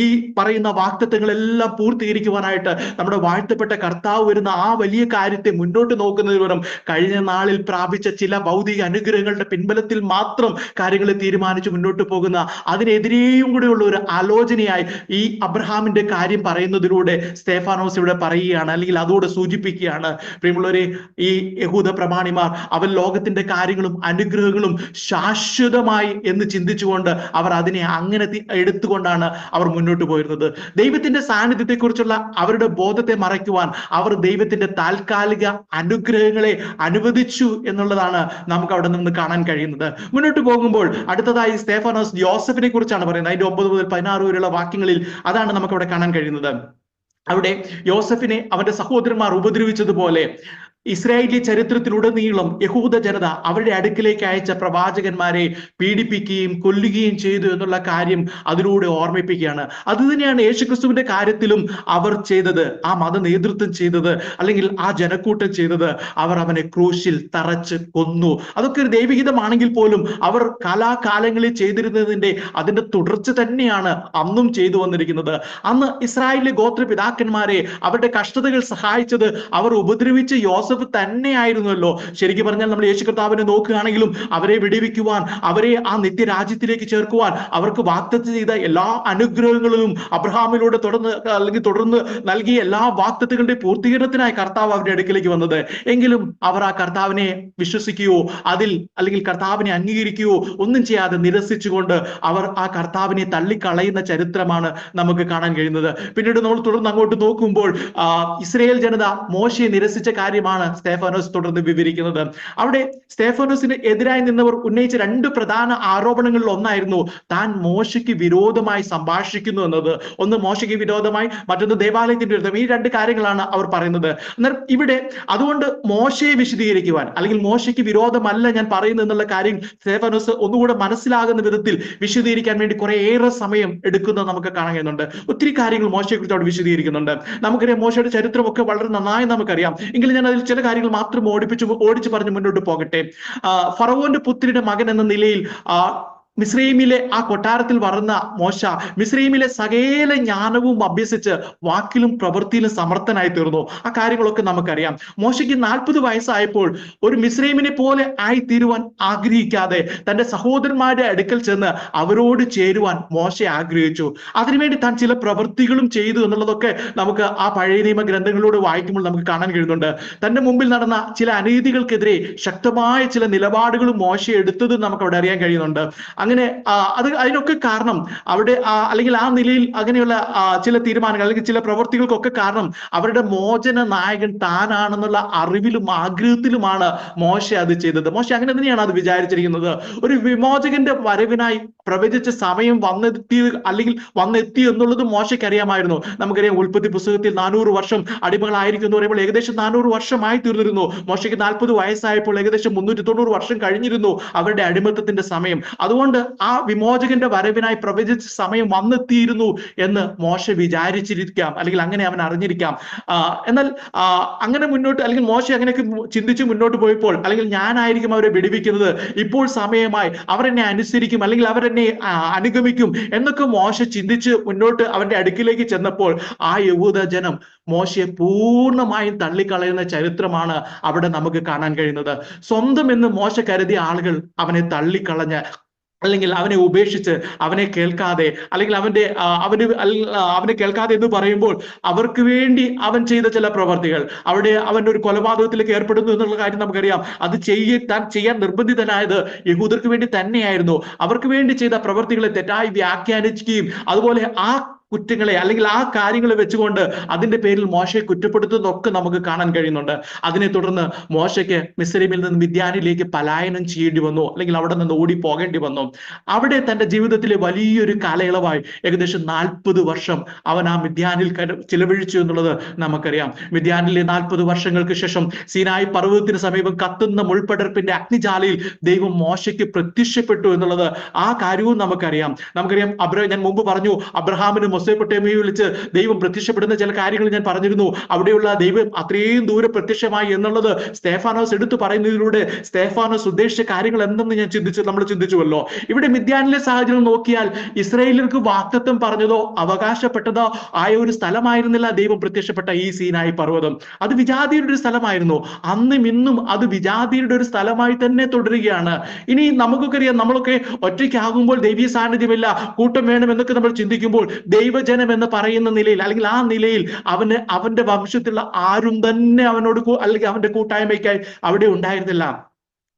ഈ പറയുന്ന വാഗ്ദത്തങ്ങളെല്ലാം പൂർത്തീകരിക്കുവാനായിട്ട് നമ്മുടെ വാഴ്ത്തപ്പെട്ട കർത്താവ് വരുന്ന ആ വലിയ കാര്യത്തെ മുന്നോട്ട് നോക്കുന്നതിന് പകരം കഴിഞ്ഞ നാളിൽ പ്രാപിച്ച ചില ഭൗതിക അനുഗ്രഹങ്ങളുടെ പിൻബലത്തിൽ മാത്രം കാര്യങ്ങളെ തീരുമാനിച്ച് മുന്നോട്ട് പോകുന്ന, അതിനെതിരെയും കൂടെയുള്ള ഒരു ആലോചനയായി ഈ അബ്രഹാമിന്റെ കാര്യം പറയുന്നതിലൂടെ സ്തേഫാനോസ് ഇവിടെ പറയുകയാണ്, അല്ലെങ്കിൽ അതോടെ സൂചിപ്പിക്കുകയാണ്. പ്രിയമുള്ളവരെ, ഈ യഹൂദ പ്രമാണിമാർ അവർ ലോകത്തിന്റെ കാര്യങ്ങളും അനുഗ്രഹങ്ങളും ശാശ്വതമായി എന്ന് ചിന്തിച്ചുകൊണ്ട് അവർ അതിനെ അങ്ങനെ എടുത്തുകൊണ്ടാണ് അവർ മുന്നോട്ട് പോയിരുന്നത്. ദൈവത്തിന്റെ സാന്നിധ്യത്തെ കുറിച്ചുള്ള അവരുടെ ബോധം ബോധത്തെ മറയ്ക്കുവാൻ അവർ ദൈവത്തിന്റെ താൽക്കാലിക അനുഗ്രഹങ്ങളെ അനുവദിച്ചു എന്നുള്ളതാണ് നമുക്ക് അവിടെ നിന്ന് കാണാൻ കഴിയുന്നത്. മുന്നോട്ട് പോകുമ്പോൾ അടുത്തതായി സ്തെഫാനോസ് യോസഫിനെ കുറിച്ചാണ് പറയുന്നത്. അതിന്റെ 9 മുതൽ 16 വരെയുള്ള വാക്യങ്ങളിൽ അതാണ് നമുക്ക് അവിടെ കാണാൻ കഴിയുന്നത്. അവിടെ യോസഫിനെ അവന്റെ സഹോദരന്മാർ ഉപദ്രവിച്ചതുപോലെ ഇസ്രായേലി ചരിത്രത്തിലുടനീളം യഹൂദ ജനത അവരുടെ അടുക്കിലേക്ക് അയച്ച പ്രവാചകന്മാരെ പീഡിപ്പിക്കുകയും കൊല്ലുകയും ചെയ്തു എന്നുള്ള കാര്യം അതിലൂടെ ഓർമ്മിപ്പിക്കുകയാണ്. അത് തന്നെയാണ് യേശുക്രിസ്തുവിന്റെ കാര്യത്തിലും അവർ ചെയ്തത്. ആ മത നേതൃത്വം ചെയ്തത്, അല്ലെങ്കിൽ ആ ജനക്കൂട്ടം ചെയ്തത്, അവർ അവനെ ക്രൂശിൽ തറച്ച് കൊന്നു. അതൊക്കെ ഒരു ദൈവഹിതമാണെങ്കിൽ പോലും അവർ കാലാകാലങ്ങളിൽ ചെയ്തിരുന്നതിന്റെ അതിന്റെ തുടർച്ച തന്നെയാണ് അന്നും ചെയ്തു വന്നിരിക്കുന്നത്. അന്ന് ഇസ്രായേലിലെ ഗോത്രപിതാക്കന്മാരെ അവരുടെ കഷ്ടതകൾ സഹായിച്ചത് അവർ ഉപദ്രവിച്ച യോസഫ് തന്നെയായിരുന്നല്ലോ. ശരിക്കും പറഞ്ഞാൽ നമ്മൾ യേശു കർത്താവിനെ നോക്കുകയാണെങ്കിലും അവരെ വിടുവിക്കുവാൻ, അവരെ ആ നിത്യരാജ്യത്തിലേക്ക് ചേർക്കുവാൻ, അവർക്ക് വാഗ്ദത്തം ചെയ്ത എല്ലാ അനുഗ്രഹങ്ങളിലും അബ്രഹാമിലൂടെ തുടർന്ന് നൽകിയ എല്ലാ വാഗ്ദത്തങ്ങളുടെ പൂർത്തീകരണത്തിനായി കർത്താവ് അവരുടെ അടുക്കിലേക്ക് വന്നത്. എങ്കിലും അവർ ആ കർത്താവിനെ വിശ്വസിക്കുകയോ അല്ലെങ്കിൽ കർത്താവിനെ അംഗീകരിക്കുകയോ ഒന്നും ചെയ്യാതെ നിരസിച്ചുകൊണ്ട് അവർ ആ കർത്താവിനെ തള്ളിക്കളയുന്ന ചരിത്രമാണ് നമുക്ക് കാണാൻ കഴിയുന്നത്. പിന്നീട് നമ്മൾ തുടർന്ന് അങ്ങോട്ട് നോക്കുമ്പോൾ ഇസ്രായേൽ ജനത മോശയെ നിരസിച്ച കാര്യമാണ് സ്തെഫാനോസ് തുടർന്ന് വിവരിക്കുന്നത്. അവിടെ സ്തെഫാനോസിന് എതിരായി നിന്നവർ ഉന്നയിച്ച 2 പ്രധാന ആരോപണങ്ങളിൽ ഒന്നായിരുന്നു താൻ മോശയ്ക്ക് വിരോധമായി സംഭാഷിക്കുന്നു എന്നത്. ഒന്ന് മോശയ്ക്ക് വിരോധമായി, മറ്റൊന്ന് ദേവാലയത്തിന്റെ വിരോധം. ഈ 2 കാര്യങ്ങളാണ് അവർ പറയുന്നത്. എന്നാൽ ഇവിടെ അതുകൊണ്ട് മോശയെ വിശദീകരിക്കുവാൻ, അല്ലെങ്കിൽ മോശയ്ക്ക് വിരോധമല്ല ഞാൻ പറയുന്നത് എന്നുള്ള കാര്യം സ്തെഫാനോസ് ഒന്നുകൂടെ മനസ്സിലാകുന്ന വിധത്തിൽ വിശദീകരിക്കാൻ വേണ്ടി കുറേയേറെ സമയം എടുക്കുന്നത് നമുക്ക് കാണാൻ കഴിയുന്നുണ്ട്. ഒത്തിരി കാര്യങ്ങൾ മോശയെ കുറിച്ച് അവിടെ വിശദീകരിക്കുന്നുണ്ട്. നമുക്കറിയാം മോശയുടെ ചരിത്രമൊക്കെ വളരെ നന്നായി നമുക്കറിയാം. എങ്കിലും ഞാൻ അതിൽ ചില കാര്യങ്ങൾ മാത്രം ഓടിച്ചു പറഞ്ഞ് മുന്നോട്ട് പോകട്ടെ. ഫറവോന്റെ പുത്രിയുടെ മകൻ എന്ന നിലയിൽ മിസ്രൈമിലെ ആ കൊട്ടാരത്തിൽ വളർന്ന മോശ മിസ്രൈമിലെ സകല ജ്ഞാനവും അഭ്യസിച്ച് വാക്കിലും പ്രവൃത്തിയിലും സമർത്ഥനായി തീർന്നു. ആ കാര്യങ്ങളൊക്കെ നമുക്കറിയാം. മോശയ്ക്ക് 40 വയസ്സായപ്പോൾ ഒരു മിസ്രൈമിനെ പോലെ ആയി തീരുവാൻ ആഗ്രഹിക്കാതെ തന്റെ സഹോദരന്മാരുടെ അടുക്കൽ ചെന്ന് അവരോട് ചേരുവാൻ മോശ ആഗ്രഹിച്ചു. അതിനുവേണ്ടി താൻ ചില പ്രവൃത്തികളും ചെയ്തു എന്നുള്ളതൊക്കെ നമുക്ക് ആ പഴയ നിയമ ഗ്രന്ഥങ്ങളിലൂടെ വായിക്കുമ്പോൾ നമുക്ക് കാണാൻ കഴിയുന്നുണ്ട്. തന്റെ മുമ്പിൽ നടന്ന ചില അനീതികൾക്കെതിരെ ശക്തമായ ചില നിലപാടുകളും മോശ എടുത്തത് നമുക്ക് അവിടെ അറിയാൻ കഴിയുന്നുണ്ട്. അങ്ങനെ അതിനൊക്കെ കാരണം അവിടെ അല്ലെങ്കിൽ ആ നിലയിൽ അങ്ങനെയുള്ള ചില തീരുമാനങ്ങൾ അല്ലെങ്കിൽ ചില പ്രവൃത്തികൾക്കൊക്കെ കാരണം അവരുടെ മോചന നായകൻ താനാണെന്നുള്ള അറിവിലും ആഗ്രഹത്തിലുമാണ് മോശ അത് ചെയ്തത്. മോശ അങ്ങനെ തന്നെയാണ് അത് വിചാരിച്ചിരിക്കുന്നത്. ഒരു വിമോചകന്റെ വരവിനായി പ്രവചിച്ച സമയം വന്നെത്തി എന്നുള്ളത് മോശയ്ക്ക് അറിയാമായിരുന്നു. നമുക്കറിയാം ഉൽപ്പത്തി പുസ്തകത്തിൽ 400 വർഷം അടിമകളായിരിക്കും എന്ന് പറയുമ്പോൾ ഏകദേശം 400 വർഷമായി തീർന്നിരുന്നു. മോശയ്ക്ക് 40 വയസ്സായപ്പോൾ ഏകദേശം 390 വർഷം കഴിഞ്ഞിരുന്നു അവരുടെ അടിമത്തത്തിന്റെ സമയം. അതുകൊണ്ട് ആ വിമോചകന്റെ വരവിനായി പ്രവചിച്ച സമയം വന്നെത്തിയിരുന്നു എന്ന് മോശ വിചാരിച്ചിരിക്കാം, അല്ലെങ്കിൽ അങ്ങനെ അവൻ അറിഞ്ഞിരിക്കാം. എന്നാൽ അങ്ങനെ മുന്നോട്ട്, അല്ലെങ്കിൽ മോശ അങ്ങനെയൊക്കെ ചിന്തിച്ച് മുന്നോട്ട് പോയപ്പോൾ, അല്ലെങ്കിൽ ഞാനായിരിക്കും അവരെ വിടുവിക്കുന്നത്, ഇപ്പോൾ സമയമായി, അവരെന്നെ അനുസരിക്കും, അല്ലെങ്കിൽ അവരെന്നെ അനുഗമിക്കും എന്നൊക്കെ മോശ ചിന്തിച്ച് മുന്നോട്ട് അവന്റെ അടുക്കിലേക്ക് ചെന്നപ്പോൾ ആ യഹൂദ ജനം മോശയെ പൂർണ്ണമായും തള്ളിക്കളയുന്ന ചരിത്രമാണ് അവിടെ നമുക്ക് കാണാൻ കഴിയുന്നത്. സ്വന്തം എന്ന് മോശ കരുതിയ ആളുകൾ അവനെ തള്ളിക്കളഞ്ഞ്, അല്ലെങ്കിൽ അവനെ ഉപേക്ഷിച്ച്, അവനെ കേൾക്കാതെ, അല്ലെങ്കിൽ അവനെ കേൾക്കാതെ എന്ന് പറയുമ്പോൾ അവർക്ക് വേണ്ടി അവൻ ചെയ്ത ചില പ്രവർത്തികൾ, അവിടെ അവൻ ഒരു കൊലപാതകത്തിലേക്ക് ഏർപ്പെടുന്നു എന്നുള്ള കാര്യം നമുക്കറിയാം. അത് താൻ ചെയ്യാൻ നിർബന്ധിതനായത് യഹൂദർക്ക് വേണ്ടി തന്നെയായിരുന്നു. അവർക്ക് വേണ്ടി ചെയ്ത പ്രവർത്തികളെ തെറ്റായി വ്യാഖ്യാനിക്കുകയും അതുപോലെ ആ കുറ്റങ്ങളെ അല്ലെങ്കിൽ ആ കാര്യങ്ങളെ വെച്ചുകൊണ്ട് അതിന്റെ പേരിൽ മോശയെ കുറ്റപ്പെടുത്തുന്നതൊക്കെ നമുക്ക് കാണാൻ കഴിയുന്നുണ്ട്. അതിനെ തുടർന്ന് മോശയ്ക്ക് മിസ്രൈമിൽ നിന്ന് മിദ്യാനിലേക്ക് പലായനം ചെയ്യേണ്ടി വന്നു, അല്ലെങ്കിൽ അവിടെ നിന്ന് ഓടി പോകേണ്ടി വന്നു. അവിടെ തന്റെ ജീവിതത്തിലെ വലിയൊരു കാലയളവായി ഏകദേശം 40 വർഷം അവൻ ആ മിദ്യാനിൽ ചിലവഴിച്ചു എന്നുള്ളത് നമുക്കറിയാം. മിദ്യാനിലെ 40 വർഷങ്ങൾക്ക് ശേഷം സീനായി പർവ്വതത്തിന് സമീപം കത്തുന്ന മുൾപടർപ്പിന്റെ അഗ്നിജാലയിൽ ദൈവം മോശയ്ക്ക് പ്രത്യക്ഷപ്പെട്ടു എന്നുള്ളത് ആ കാര്യവും നമുക്കറിയാം. ഞാൻ മുമ്പ് പറഞ്ഞു, അബ്രഹാമിന് മെസൊപ്പൊട്ടേമിയയിൽ വിളിച്ച് ദൈവം പ്രത്യക്ഷപ്പെടുന്ന ചില കാര്യങ്ങൾ ഞാൻ പറഞ്ഞിരുന്നു. അവിടെയുള്ള ദൈവം അത്രയും ദൂരെ പ്രത്യക്ഷമായി എന്നുള്ളത് സ്തെഫാനോസ് എടുത്തു പറയുന്നതിലൂടെ സ്തെഫാനോസ് ഉദ്ദേശിച്ച കാര്യങ്ങൾ എന്തെന്ന് നമ്മൾ ചിന്തിച്ചുവല്ലോ. ഇവിടെ മിദ്യാനിലെ സാഹചര്യം നോക്കിയാൽ ഇസ്രായേലിയർക്ക് വാഗ്ദത്തം പറഞ്ഞതോ അവകാശപ്പെട്ടതോ ആയ ഒരു സ്ഥലമായിരുന്നില്ല ദൈവം പ്രത്യക്ഷപ്പെട്ട ഈ സീനായി പർവ്വതം. അത് വിജാതിയുടെ ഒരു സ്ഥലമായിരുന്നു. അന്നും ഇന്നും അത് വിജാതിയുടെ ഒരു സ്ഥലമായി തന്നെ തുടരുകയാണ്. ഇനി നമുക്കൊക്കെ അറിയാം, നമ്മളൊക്കെ ഒറ്റയ്ക്കാകുമ്പോൾ ദൈവീയ സാന്നിധ്യമില്ല, കൂട്ടം വേണം എന്നൊക്കെ നമ്മൾ ചിന്തിക്കുമ്പോൾ ദൈവജനം എന്ന് പറയുന്ന നിലയിൽ, അല്ലെങ്കിൽ ആ നിലയിൽ അവന്റെ വംശത്തിലുള്ള ആരും തന്നെ അവനോട് അല്ലെങ്കിൽ അവന്റെ കൂട്ടായ്മയ്ക്കായി അവിടെ ഉണ്ടായിരുന്നില്ല.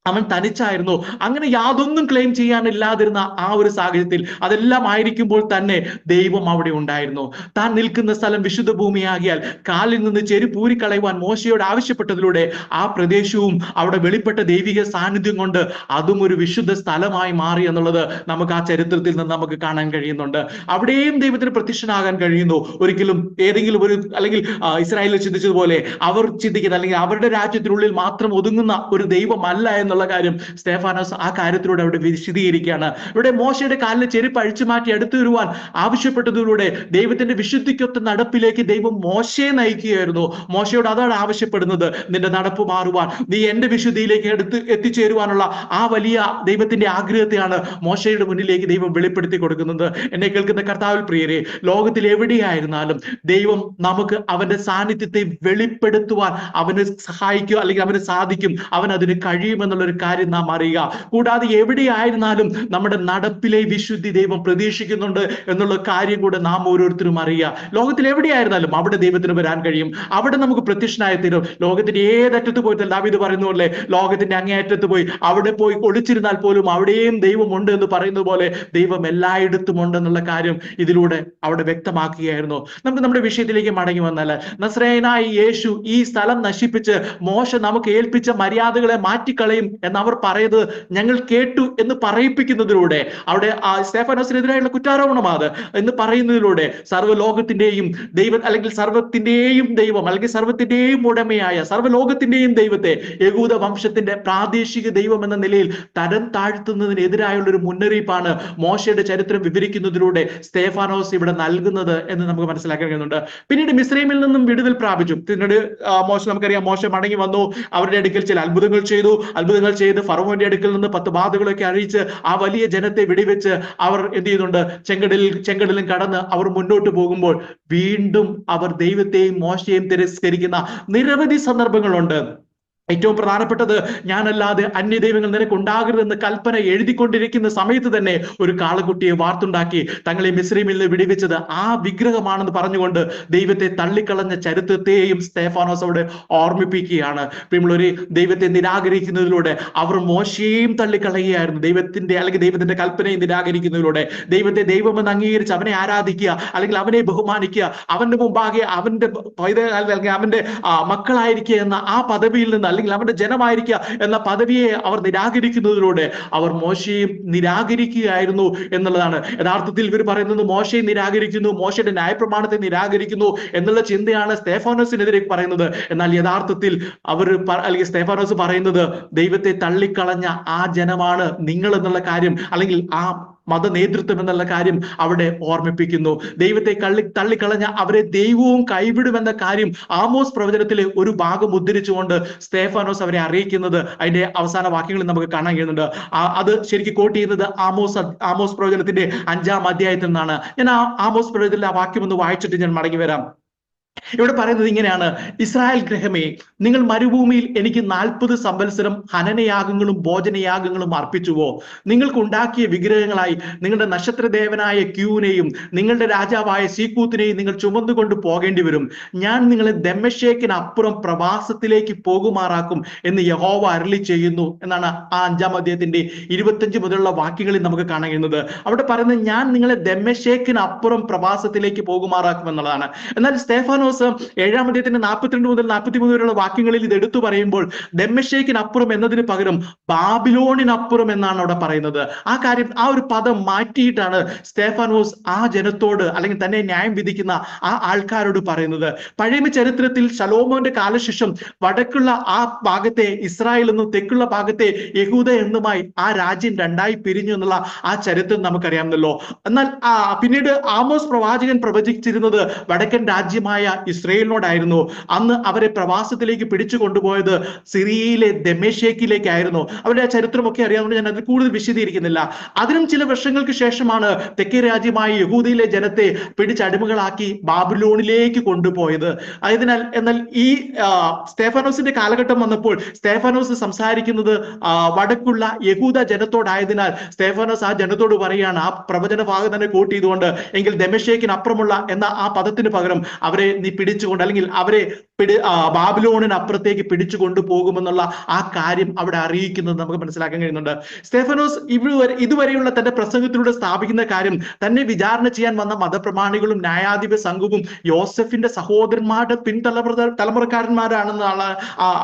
അവൻ തനിച്ചായിരുന്നു. അങ്ങനെ യാതൊന്നും ക്ലെയിം ചെയ്യാനില്ലാതിരുന്ന ആ ഒരു സാഹചര്യത്തിൽ അതെല്ലാം ആയിരിക്കുമ്പോൾ തന്നെ ദൈവം അവിടെ ഉണ്ടായിരുന്നു. താൻ നിൽക്കുന്ന സ്ഥലം വിശുദ്ധ ഭൂമിയാകിയാൽ കാലിൽ നിന്ന് ചെരുപ്പൂരിക്കളയുവാൻ മോശയോട് ആവശ്യപ്പെട്ടതിലൂടെ ആ പ്രദേശവും അവിടെ വെളിപ്പെട്ട ദൈവിക സാന്നിധ്യം കൊണ്ട് അതും ഒരു വിശുദ്ധ സ്ഥലമായി മാറി എന്നുള്ളത് നമുക്ക് ആ ചരിത്രത്തിൽ നിന്ന് നമുക്ക് കാണാൻ കഴിയുന്നുണ്ട്. അവിടെയും ദൈവത്തിന് പ്രത്യക്ഷനാകാൻ കഴിയുന്നു. ഒരിക്കലും ഏതെങ്കിലും ഒരു അല്ലെങ്കിൽ ഇസ്രായേലിൽ ചിന്തിച്ചതുപോലെ അവർ ചിന്തിക്കുന്ന അല്ലെങ്കിൽ അവരുടെ രാജ്യത്തിനുള്ളിൽ മാത്രം ഒതുങ്ങുന്ന ഒരു ദൈവമല്ല എന്നുള്ള കാര്യം സ്തെഫാനോസ് ആ കാര്യത്തിലൂടെ അവിടെ വിശദീകരിക്കുകയാണ്. ഇവിടെ മോശയുടെ കാലിലെ ചെരുപ്പ് അഴിച്ചു മാറ്റി അടുത്തു വരുവാൻ ആവശ്യപ്പെട്ടതിലൂടെ ദൈവത്തിന്റെ വിശുദ്ധിക്കൊത്ത നടപ്പിലേക്ക് ദൈവം മോശയെ നയിക്കുകയായിരുന്നു. മോശയോട് അതാണ് ആവശ്യപ്പെടുന്നത്, നിന്റെ നടപ്പ് മാറുവാൻ, നീ എന്റെ വിശുദ്ധിയിലേക്ക് എത്തിച്ചേരുവാനുള്ള ആ വലിയ ദൈവത്തിന്റെ ആഗ്രഹത്തെയാണ് മോശയുടെ മുന്നിലേക്ക് ദൈവം വെളിപ്പെടുത്തി കൊടുക്കുന്നത്. എന്നെ കേൾക്കുന്ന കർത്താവിൽ പ്രിയരെ, ലോകത്തിൽ എവിടെയായിരുന്നാലും ദൈവം നമുക്ക് അവന്റെ സാന്നിധ്യത്തെ വെളിപ്പെടുത്തുവാൻ അവന് സഹായിക്കുക അല്ലെങ്കിൽ അവന് സാധിക്കും, അവൻ അതിന് കഴിയുമെന്നുള്ള ഒരു കാര്യം നാം അറിയുക. കൂടാതെ എവിടെയായിരുന്നാലും നമ്മുടെ നടപ്പിലെ വിശുദ്ധി ദൈവം പ്രതീക്ഷിക്കുന്നുണ്ട് എന്നുള്ള കാര്യം കൂടെ നാം ഓരോരുത്തരും അറിയുക. ലോകത്തിൽ എവിടെയായിരുന്നാലും അവിടെ ദൈവത്തിന് വരാൻ കഴിയും, അവിടെ നമുക്ക് പ്രത്യക്ഷനായി തീരും. ലോകത്തിന്റെ ഏതറ്റത്ത് പോയിട്ട് ദാവീദ് പറയുന്ന പോലെ ലോകത്തിന്റെ അങ്ങേയറ്റത്ത് പോയി അവിടെ പോയി ഒളിച്ചിരുന്നാൽ പോലും അവിടെയും ദൈവം ഉണ്ട് എന്ന് പറയുന്നത് പോലെ ദൈവം എല്ലായിടത്തും ഉണ്ടെന്നുള്ള കാര്യം ഇതിലൂടെ അവിടെ വ്യക്തമാക്കുകയായിരുന്നു. നമുക്ക് നമ്മുടെ വിഷയത്തിലേക്ക് മടങ്ങി വന്നാൽ, നസ്രയനായ യേശു ഈ സ്ഥലം നശിപ്പിച്ച് മോശ നമുക്ക് ഏൽപ്പിച്ച മര്യാദകളെ മാറ്റിക്കളയും എന്നവർ പറയുന്നത് ഞങ്ങൾ കേട്ടു എന്ന് പറയിപ്പിക്കുന്നതിലൂടെ അവിടെ സ്തെഫാനോസിനെതിരായുള്ള കുറ്റാരോപണമാണ് എന്ന് പറയുന്നതിലൂടെ സർവ്വലോകത്തിന്റെയും ദൈവം അല്ലെങ്കിൽ സർവ്വത്തിന്റെയും ദൈവം അല്ലെങ്കിൽ സർവ്വത്തിന്റെയും ഉടമയായ സർവ്വലോകത്തിന്റെയും ദൈവത്തെ യഹൂദ വംശത്തിന്റെ പ്രാദേശിക ദൈവം എന്ന നിലയിൽ തരം താഴ്ത്തുന്നതിനെതിരായുള്ള ഒരു മുന്നറിയിപ്പാണ് മോശയുടെ ചരിത്രം വിവരിക്കുന്നതിലൂടെ സ്തെഫാനോസ് ഇവിടെ നൽകുന്നത് എന്ന് നമുക്ക് മനസ്സിലാക്കാൻ കഴിയുന്നുണ്ട്. പിന്നീട് മിസ്രൈമിൽ നിന്നും വിടുതൽ പ്രാപിച്ചു. പിന്നീട് മോശ, നമുക്കറിയാം, മോശ മടങ്ങി വന്നു, അവരുടെ അടുക്കൽ ചില അത്ഭുതങ്ങൾ ചെയ്ത് ഫറവോന്റെ അടുക്കൽ നിന്ന് 10 ബാധകളൊക്കെ അറിയിച്ച് ആ വലിയ ജനത്തെ വെടിവെച്ച് അവർ എന്ത് ചെയ്യുന്നുണ്ട്, ചെങ്കടലും കടന്ന് അവർ മുന്നോട്ട് പോകുമ്പോൾ വീണ്ടും അവർ ദൈവത്തെയും മോശയെയും തിരസ്കരിക്കുന്ന നിരവധി സന്ദർഭങ്ങളുണ്ട്. ഏറ്റവും പ്രധാനപ്പെട്ടത്, ഞാനല്ലാതെ അന്യദൈവങ്ങൾ നിനക്ക് ഉണ്ടാകരുതെന്ന് കൽപ്പന എഴുതിക്കൊണ്ടിരിക്കുന്ന സമയത്ത് തന്നെ ഒരു കാളക്കുട്ടിയെ വാർത്തുണ്ടാക്കി തങ്ങളെ മിസ്രൈമിൽ നിന്ന് വിടുവിച്ചത് ആ വിഗ്രഹമാണെന്ന് പറഞ്ഞുകൊണ്ട് ദൈവത്തെ തള്ളിക്കളഞ്ഞ ചരിത്രത്തെയും സ്തെഫാനോസ് അവിടെ ഓർമ്മിപ്പിക്കുകയാണ്. പ്രിയമുള്ളവരെ, ദൈവത്തെ നിരാകരിക്കുന്നതിലൂടെ അവർ മോശയെയും തള്ളിക്കളയുകയായിരുന്നു. ദൈവത്തിന്റെ കൽപ്പനയെ നിരാകരിക്കുന്നതിലൂടെ ദൈവത്തെ ദൈവമെന്ന് അംഗീകരിച്ച് അവനെ ആരാധിക്കുക അല്ലെങ്കിൽ അവനെ ബഹുമാനിക്കുക, അവന്റെ മുമ്പാകെ അവന്റെ അവന്റെ മക്കളായിരിക്കുക എന്ന ആ പദവിയിൽ നിന്ന് അല്ലെങ്കിൽ അവന്റെ ജനമായിരിക്കുക എന്ന പദവിയെ അവർ നിരാകരിക്കുന്നതിലൂടെ അവർ മോശയും നിരാകരിക്കുകയായിരുന്നു എന്നുള്ളതാണ്. യഥാർത്ഥത്തിൽ ഇവർ പറയുന്നത് മോശയെ നിരാകരിക്കുന്നു, മോശയുടെ ന്യായപ്രമാണത്തെ നിരാകരിക്കുന്നു എന്നുള്ള ചിന്തയാണ് സ്തെഫാനോസിനെതിരെ പറയുന്നത്. എന്നാൽ യഥാർത്ഥത്തിൽ അല്ലെങ്കിൽ സ്തെഫാനോസ് പറയുന്നത് ദൈവത്തെ തള്ളിക്കളഞ്ഞ ആ ജനമാണ് നിങ്ങൾ എന്നുള്ള കാര്യം അല്ലെങ്കിൽ ആ മത നേതൃത്വം എന്നുള്ള കാര്യം അവിടെ ഓർമ്മിപ്പിക്കുന്നു. ദൈവത്തെ തള്ളിക്കളഞ്ഞ അവരെ ദൈവവും കൈവിടുമെന്ന കാര്യം ആമോസ് പ്രവചനത്തിലെ ഒരു ഭാഗം ഉദ്ധരിച്ചുകൊണ്ട് സ്തെഫാനോസ് അവരെ അറിയിക്കുന്നത് അതിന്റെ അവസാന വാക്യങ്ങളിൽ നമുക്ക് കാണാൻ കഴിയുന്നുണ്ട്. അത് ശരിക്കും കോട്ട് ചെയ്യുന്നത് ആമോസ് പ്രവചനത്തിന്റെ 5-ാം അധ്യായത്തിൽ നിന്നാണ്. ഞാൻ ആമോസ് പ്രവചനത്തിലെ ആ വാക്യം ഒന്ന് വായിച്ചിട്ട് ഞാൻ മടങ്ങി വരാം. ഇവിടെ പറയുന്നത് ഇങ്ങനെയാണ്: ഇസ്രായേൽ ഗൃഹമേ, നിങ്ങൾ മരുഭൂമിയിൽ എനിക്ക് 40 സംവത്സരം ഹനനയാഗങ്ങളും ഭോജനയാഗങ്ങളും അർപ്പിച്ചുവോ? നിങ്ങൾക്ക് ഉണ്ടാക്കിയ വിഗ്രഹങ്ങളായി നിങ്ങളുടെ നക്ഷത്രദേവനായ ക്യൂനെയും നിങ്ങളുടെ രാജാവായ സീക്കൂത്തിനെയും നിങ്ങൾ ചുമന്നുകൊണ്ട് പോകേണ്ടി വരും. ഞാൻ നിങ്ങളെ ദമ്മേശേക്കിനപ്പുറം പ്രവാസത്തിലേക്ക് പോകുമാറാക്കും എന്ന് യഹോവ അരുളി ചെയ്യുന്നു എന്നാണ് ആ 5-ാം അധ്യായത്തിന്റെ 25 മുതലുള്ള വാക്യങ്ങളിൽ നമുക്ക് കാണാൻ കഴിയുന്നത്. അവിടെ പറയുന്നത് ഞാൻ നിങ്ങളെ ദമ്മേശേക്കിനപ്പുറം പ്രവാസത്തിലേക്ക് പോകുമാറാക്കും എന്നുള്ളതാണ്. എന്നാൽ സ്തെഫാനോസ് 7-ാം അധ്യായത്തിന്റെ 42 മുതൽ 43 വരെയുള്ള വാക്യങ്ങളിൽ ഇത് എടുത്തു പറയുമ്പോൾ ദമ്മേശേക്കിനപ്പുറം എന്നതിന് പകരം ബാബിലോണിനപ്പുറം എന്നാണ് അവിടെ പറയുന്നത്. ആ ഒരു പദം മാറ്റിയിട്ടാണ് സ്തെഫാനോസ് ആ ജനത്തോട് അല്ലെങ്കിൽ തന്നെ ന്യായം വിധിക്കുന്ന ആ ആൾക്കാരോട് പറയുന്നത്. പഴയ ചരിത്രത്തിൽ ശലോമോന്റെ കാലശേഷം വടക്കുള്ള ആ ഭാഗത്തെ ഇസ്രായേൽ എന്നും തെക്കുള്ള ഭാഗത്തെ യഹൂദ എന്നുമായി ആ രാജ്യം 2ആയി പിരിഞ്ഞു എന്നുള്ള ആ ചരിത്രം നമുക്കറിയാമല്ലോ. എന്നാൽ പിന്നീട് ആമോസ് പ്രവാചകൻ പ്രവചിച്ചിരുന്നത് വടക്കൻ രാജ്യമായ ഇസ്രയേലിനോടായിരുന്നു. അന്ന് അവരെ പ്രവാസത്തിലേക്ക് പിടിച്ചു കൊണ്ടുപോയത് സിറിയയിലെ ദമ്മേശേക്കിലേക്കായിരുന്നു. അവരുടെ ആ ചരിത്രമൊക്കെ അറിയാവുന്നത് ഞാൻ അതിൽ കൂടുതൽ വിശദീകരിക്കുന്നില്ല. അതിനും ചില വർഷങ്ങൾക്ക് ശേഷമാണ് തെക്കേ രാജ്യമായ യഹൂദയിലെ ജനത്തെ പിടിച്ചടിമകളാക്കി ബാബിലോണിലേക്ക് കൊണ്ടുപോയത്. എന്നാൽ ഈ സ്തെഫാനോസിന്റെ കാലഘട്ടം വന്നപ്പോൾ സ്തെഫാനോസ് സംസാരിക്കുന്നത് വടക്കുള്ള യഹൂദ ജനത്തോടായതിനാൽ സ്തെഫാനോസ് ആ ജനത്തോട് പറയുകയാണ്, ആ പ്രവചന ഭാഗം തന്നെ കോട്ട് ചെയ്തുകൊണ്ട്, എങ്കിൽ ദമ്മേശേക്കിന് അപ്പുറമുള്ള എന്ന ആ പദത്തിന് പകരം അവരെ നീ പിടിച്ചുകൊണ്ട് അല്ലെങ്കിൽ അവരെ ബാബിലോണിന് അപ്പുറത്തേക്ക് പിടിച്ചു കൊണ്ടുപോകുമെന്നുള്ള ആ കാര്യം അവിടെ അറിയിക്കുന്നത് നമുക്ക് മനസ്സിലാക്കാൻ കഴിയുന്നുണ്ട്. സ്തെഫനോസ് ഇതുവരെയുള്ള തന്റെ പ്രസംഗത്തിലൂടെ സ്ഥാപിക്കുന്ന കാര്യം തന്നെ വിചാരണ ചെയ്യാൻ വന്ന മതപ്രമാണികളും ന്യായാധിപ സംഘവും യോസഫിന്റെ സഹോദരന്മാരുടെ തലമുറക്കാരന്മാരാണെന്നാണ്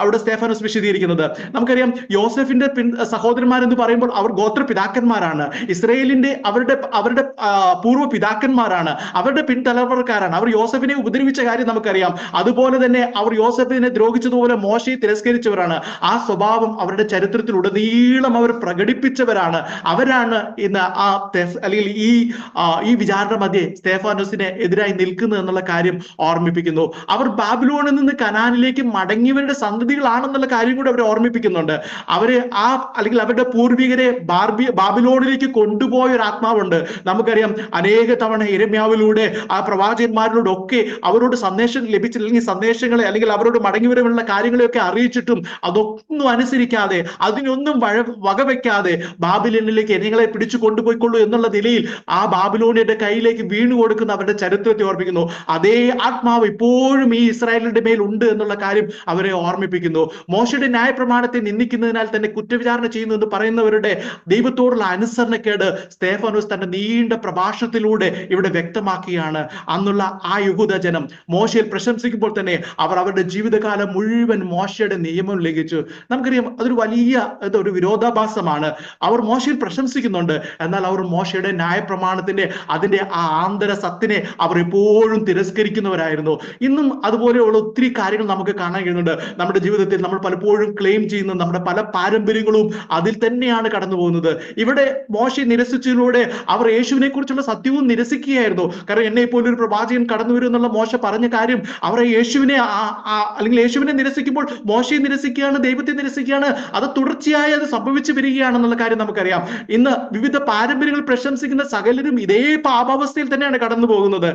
അവിടെ സ്തെഫനോസ് വിശദീകരിക്കുന്നത്. നമുക്കറിയാം യോസഫിന്റെ സഹോദരന്മാരെന്ന് പറയുമ്പോൾ അവർ ഗോത്രപിതാക്കന്മാരാണ്, ഇസ്രയേലിന്റെ അവരുടെ പൂർവ്വ പിതാക്കന്മാരാണ്, അവരുടെ പിൻതലമുറക്കാരാണ്. അവർ യോസഫിനെ ഉപദ്രവിച്ച കാര്യം നമുക്കറിയാം. അതുപോലെ തന്നെ അവർ യോസഫിനെ ദ്രോഹിച്ചതുപോലെ മോശയെ തിരസ്കരിച്ചവരാണ്. ആ സ്വഭാവം അവരുടെ ചരിത്രത്തിലുടനീളം അവർ പ്രകടിപ്പിച്ചവരാണ്. അവരാണ് ഇന്ന് അല്ലെങ്കിൽ ഈ വിചാരണ മധ്യേ സ്തെഫാനോസിനെ എതിരായി നിൽക്കുന്നത് എന്നുള്ള കാര്യം ഓർമ്മിപ്പിക്കുന്നു. അവർ ബാബിലോണിൽ നിന്ന് കനാനിലേക്ക് മടങ്ങിയവരുടെ സന്തതികളാണെന്നുള്ള കാര്യം കൂടി അവരെ ഓർമ്മിപ്പിക്കുന്നുണ്ട്. അവര് അല്ലെങ്കിൽ അവരുടെ പൂർവികരെ ബാബിലോണിലേക്ക് കൊണ്ടുപോയ ഒരു ആത്മാവുണ്ട്. നമുക്കറിയാം അനേക തവണ യിരെമ്യാവിലൂടെ ആ പ്രവാചകന്മാരിലൂടെ ഒക്കെ അവരോട് സന്ദേശം ലഭിച്ചില്ലെങ്കിൽ സന്ദേശങ്ങളെ അല്ലെങ്കിൽ അവരോട് മടങ്ങിവരവുള്ള കാര്യങ്ങളെയൊക്കെ അറിയിച്ചിട്ടും അതൊന്നും അനുസരിക്കാതെ അതിനൊന്നും വകവെക്കാതെ ബാബിലോണിലേക്ക് നിങ്ങളെ പിടിച്ചു കൊണ്ടുപോയിക്കൊള്ളൂ എന്നുള്ള നിലയിൽ ആ ബാബിലോണിയുടെ കയ്യിലേക്ക് വീണു കൊടുക്കുന്ന അവരുടെ ചരിത്രത്തെ ഓർമ്മിക്കുന്നു. അതേ ആത്മാവ് ഇപ്പോഴും ഈ ഇസ്രായേലിന്റെ മേൽ ഉണ്ട് എന്നുള്ള കാര്യം അവരെ ഓർമ്മിപ്പിക്കുന്നു. മോശയുടെ ന്യായപ്രമാണത്തെ നിന്ദിക്കുന്നതിനാൽ തന്നെ കുറ്റവിചാരണ ചെയ്യുന്നു എന്ന് പറയുന്നവരുടെ ദൈവത്തോടുള്ള അനുസരണക്കേട് സ്തെഫാനോസ് തന്റെ നീണ്ട പ്രഭാഷണത്തിലൂടെ ഇവിടെ വ്യക്തമാക്കിയാണ്. അന്നുള്ള ആ യഹൂദ ജനം മോശയിൽ പ്രശംസിക്കുമ്പോൾ തന്നെ അവർ അവരുടെ ജീവിതകാലം മുഴുവൻ മോശയുടെ നിയമം ലംഘിച്ചു. നമുക്കറിയാം അതൊരു വലിയ ഒരു വിരോധാഭാസമാണ്. അവർ മോശയിൽ പ്രശംസിക്കുന്നുണ്ട്, എന്നാൽ അവർ മോശയുടെ ന്യായപ്രമാണത്തിന്റെ അതിന്റെ ആ ആന്തര സത്തിനെ അവർ എപ്പോഴും തിരസ്കരിക്കുന്നവരായിരുന്നു. ഇന്നും അതുപോലെയുള്ള ഒത്തിരി കാര്യങ്ങൾ നമുക്ക് കാണാൻ കഴിയുന്നുണ്ട്. നമ്മുടെ ജീവിതത്തിൽ നമ്മൾ പലപ്പോഴും ക്ലെയിം ചെയ്യുന്ന നമ്മുടെ പല പാരമ്പര്യങ്ങളും അതിൽ തന്നെയാണ് കടന്നു പോകുന്നത്. ഇവിടെ മോശ നിരസിച്ചതിലൂടെ അവർ യേശുവിനെ കുറിച്ചുള്ള സത്യവും നിരസിക്കുകയായിരുന്നു. കാരണം എന്നെ പോലെ ഒരു പ്രവാചകൻ കടന്നു വരും എന്നുള്ള മോശ പറഞ്ഞ കാര്യം അവരെ അല്ലെങ്കിൽ യേശുവിനെ നിരസിക്കുമ്പോൾ മോശയെ നിരസിക്കുകയാണ്, ദൈവത്തെ നിരസിക്കുകയാണ്. അത് തുടർച്ചയായി അത് സംഭവിച്ചു വരികയാണെന്നുള്ള കാര്യം നമുക്കറിയാം. ഇന്ന് വിവിധ പാരമ്പര്യങ്ങൾ പ്രശംസിക്കുന്ന സകലരും ഇതേ പാപാവസ്ഥയിൽ തന്നെയാണ് കടന്നു പോകുന്നത്.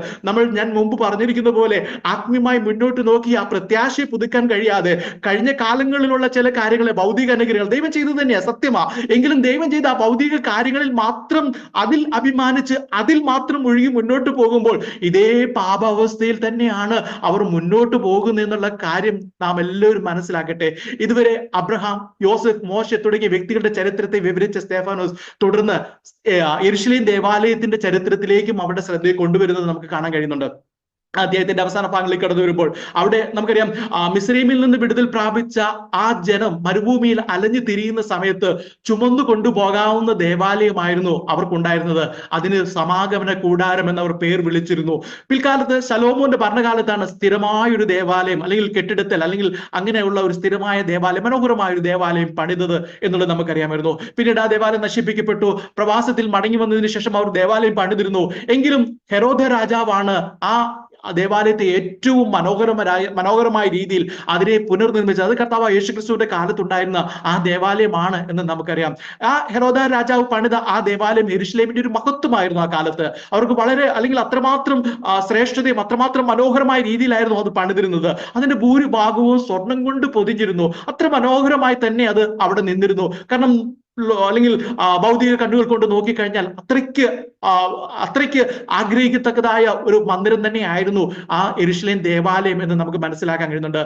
ഞാൻ മുമ്പ് പറഞ്ഞിരിക്കുന്ന പോലെ ആത്മീയമായി മുന്നോട്ട് നോക്കി ആ പ്രത്യാശയെ പുതുക്കാൻ കഴിയാതെ കഴിഞ്ഞ കാലങ്ങളിലുള്ള ചില കാര്യങ്ങളെ ഭൗതിക അനുഗ്രഹങ്ങൾ ദൈവം ചെയ്തത് തന്നെയാ, സത്യമാ. എങ്കിലും ദൈവം ചെയ്ത ആ ഭൗതിക കാര്യങ്ങളിൽ മാത്രം അതിൽ അഭിമാനിച്ച് അതിൽ മാത്രം ഒഴുകി മുന്നോട്ട് പോകുമ്പോൾ ഇതേ പാപാവസ്ഥയിൽ തന്നെയാണ് അവർ മുന്നോട്ട് പോകുന്നത് എന്നുള്ള കാര്യം നാം എല്ലാവരും മനസ്സിലാക്കട്ടെ. ഇതുവരെ അബ്രഹാം, യോസഫ്, മോശ തുടങ്ങിയ വ്യക്തികളുടെ ചരിത്രത്തെ വിവരിച്ച സ്തെഫാനോസ് തുടർന്ന് യെരുശലേം ദേവാലയത്തിന്റെ ചരിത്രത്തിലേക്കും അവരുടെ ശ്രദ്ധയെ കൊണ്ടുവരുന്നത് നമുക്ക് കാണാൻ കഴിയുന്നുണ്ട്. അദ്ദേഹത്തിന്റെ അവസാന ഭാഗങ്ങളിൽ കടന്നു വരുമ്പോൾ അവിടെ നമുക്കറിയാം മിസ്രൈമിൽ നിന്ന് വിടുതൽ പ്രാപിച്ച ആ ജനം മരുഭൂമിയിൽ അലഞ്ഞു തിരിയുന്ന സമയത്ത് ചുമന്നു കൊണ്ടുപോകാവുന്ന ദേവാലയമായിരുന്നു അവർക്കുണ്ടായിരുന്നത്. അതിന് സമാഗമന കൂടാരം എന്നവർ പേർ വിളിച്ചിരുന്നു. പിൽക്കാലത്ത് ശലോമോന്റെ ഭരണകാലത്താണ് സ്ഥിരമായ ഒരു ദേവാലയം അല്ലെങ്കിൽ കെട്ടിടത്തിൽ അല്ലെങ്കിൽ അങ്ങനെയുള്ള ഒരു സ്ഥിരമായ ദേവാലയം, മനോഹരമായ ഒരു ദേവാലയം പണിതത് എന്നുള്ളത് നമുക്കറിയാമായിരുന്നു. പിന്നീട് ആ ദേവാലയം നശിപ്പിക്കപ്പെട്ടു. പ്രവാസത്തിൽ മടങ്ങി വന്നതിന് ശേഷം അവർ ദേവാലയം പണിതിരുന്നു. എങ്കിലും ഹെരോദ രാജാവാണ് ആ ദേവാലയത്തെ ഏറ്റവും മനോഹരമായ രീതിയിൽ അതിനെ പുനർനിർമ്മിച്ചത്. അത് കർത്താവ് യേശുക്രിസ്തുവിന്റെ കാലത്തുണ്ടായിരുന്ന ആ ദേവാലയമാണ് എന്ന് നമുക്കറിയാം. ആ ഹെരോദ രാജാവ് പണിത ആ ദേവാലയം യെരുശലേമിന്റെ ഒരു മഹത്വമായിരുന്നു. ആ കാലത്ത് അവർക്ക് വളരെ അല്ലെങ്കിൽ അത്രമാത്രം ശ്രേഷ്ഠതയും അത്രമാത്രം മനോഹരമായ രീതിയിലായിരുന്നു അത് പണിതിരുന്നത്. അതിന്റെ ഭൂരിഭാഗവും സ്വർണം കൊണ്ട് പൊതിഞ്ഞിരുന്നു. അത്ര മനോഹരമായി തന്നെ അത് അവിടെ നിന്നിരുന്നു. കാരണം അല്ലെങ്കിൽ ഭൗതിക കണ്ണുകൾ കൊണ്ട് നോക്കിക്കഴിഞ്ഞാൽ അത്രയ്ക്ക് ആഗ്രഹിക്കത്തക്കതായ ഒരു മന്ദിരം തന്നെയായിരുന്നു ആ യെരുശലേം ദേവാലയം എന്ന് നമുക്ക് മനസ്സിലാക്കാൻ കഴിയുന്നുണ്ട്.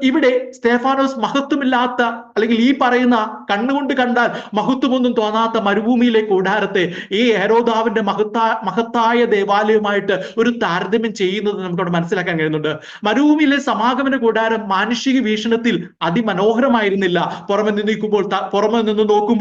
ഇവിടെ സ്തെഫാനോസ് മഹത്വമില്ലാത്ത അല്ലെങ്കിൽ ഈ പറയുന്ന കണ്ണുകൊണ്ട് കണ്ടാൽ മഹത്വമൊന്നും തോന്നാത്ത മരുഭൂമിയിലെ കൂടാരത്തെ ഈ ഹെരോദാവിന്റെ മഹത്തായ ദേവാലയവുമായിട്ട് ഒരു താരതമ്യം ചെയ്യുന്നത് നമുക്കവിടെ മനസ്സിലാക്കാൻ കഴിയുന്നുണ്ട്. മരുഭൂമിയിലെ സമാഗമന കൂടാരം മാനുഷിക വീക്ഷണത്തിൽ അതിമനോഹരമായിരുന്നില്ല. പുറമെ നിന്ന് നോക്കുമ്പോൾ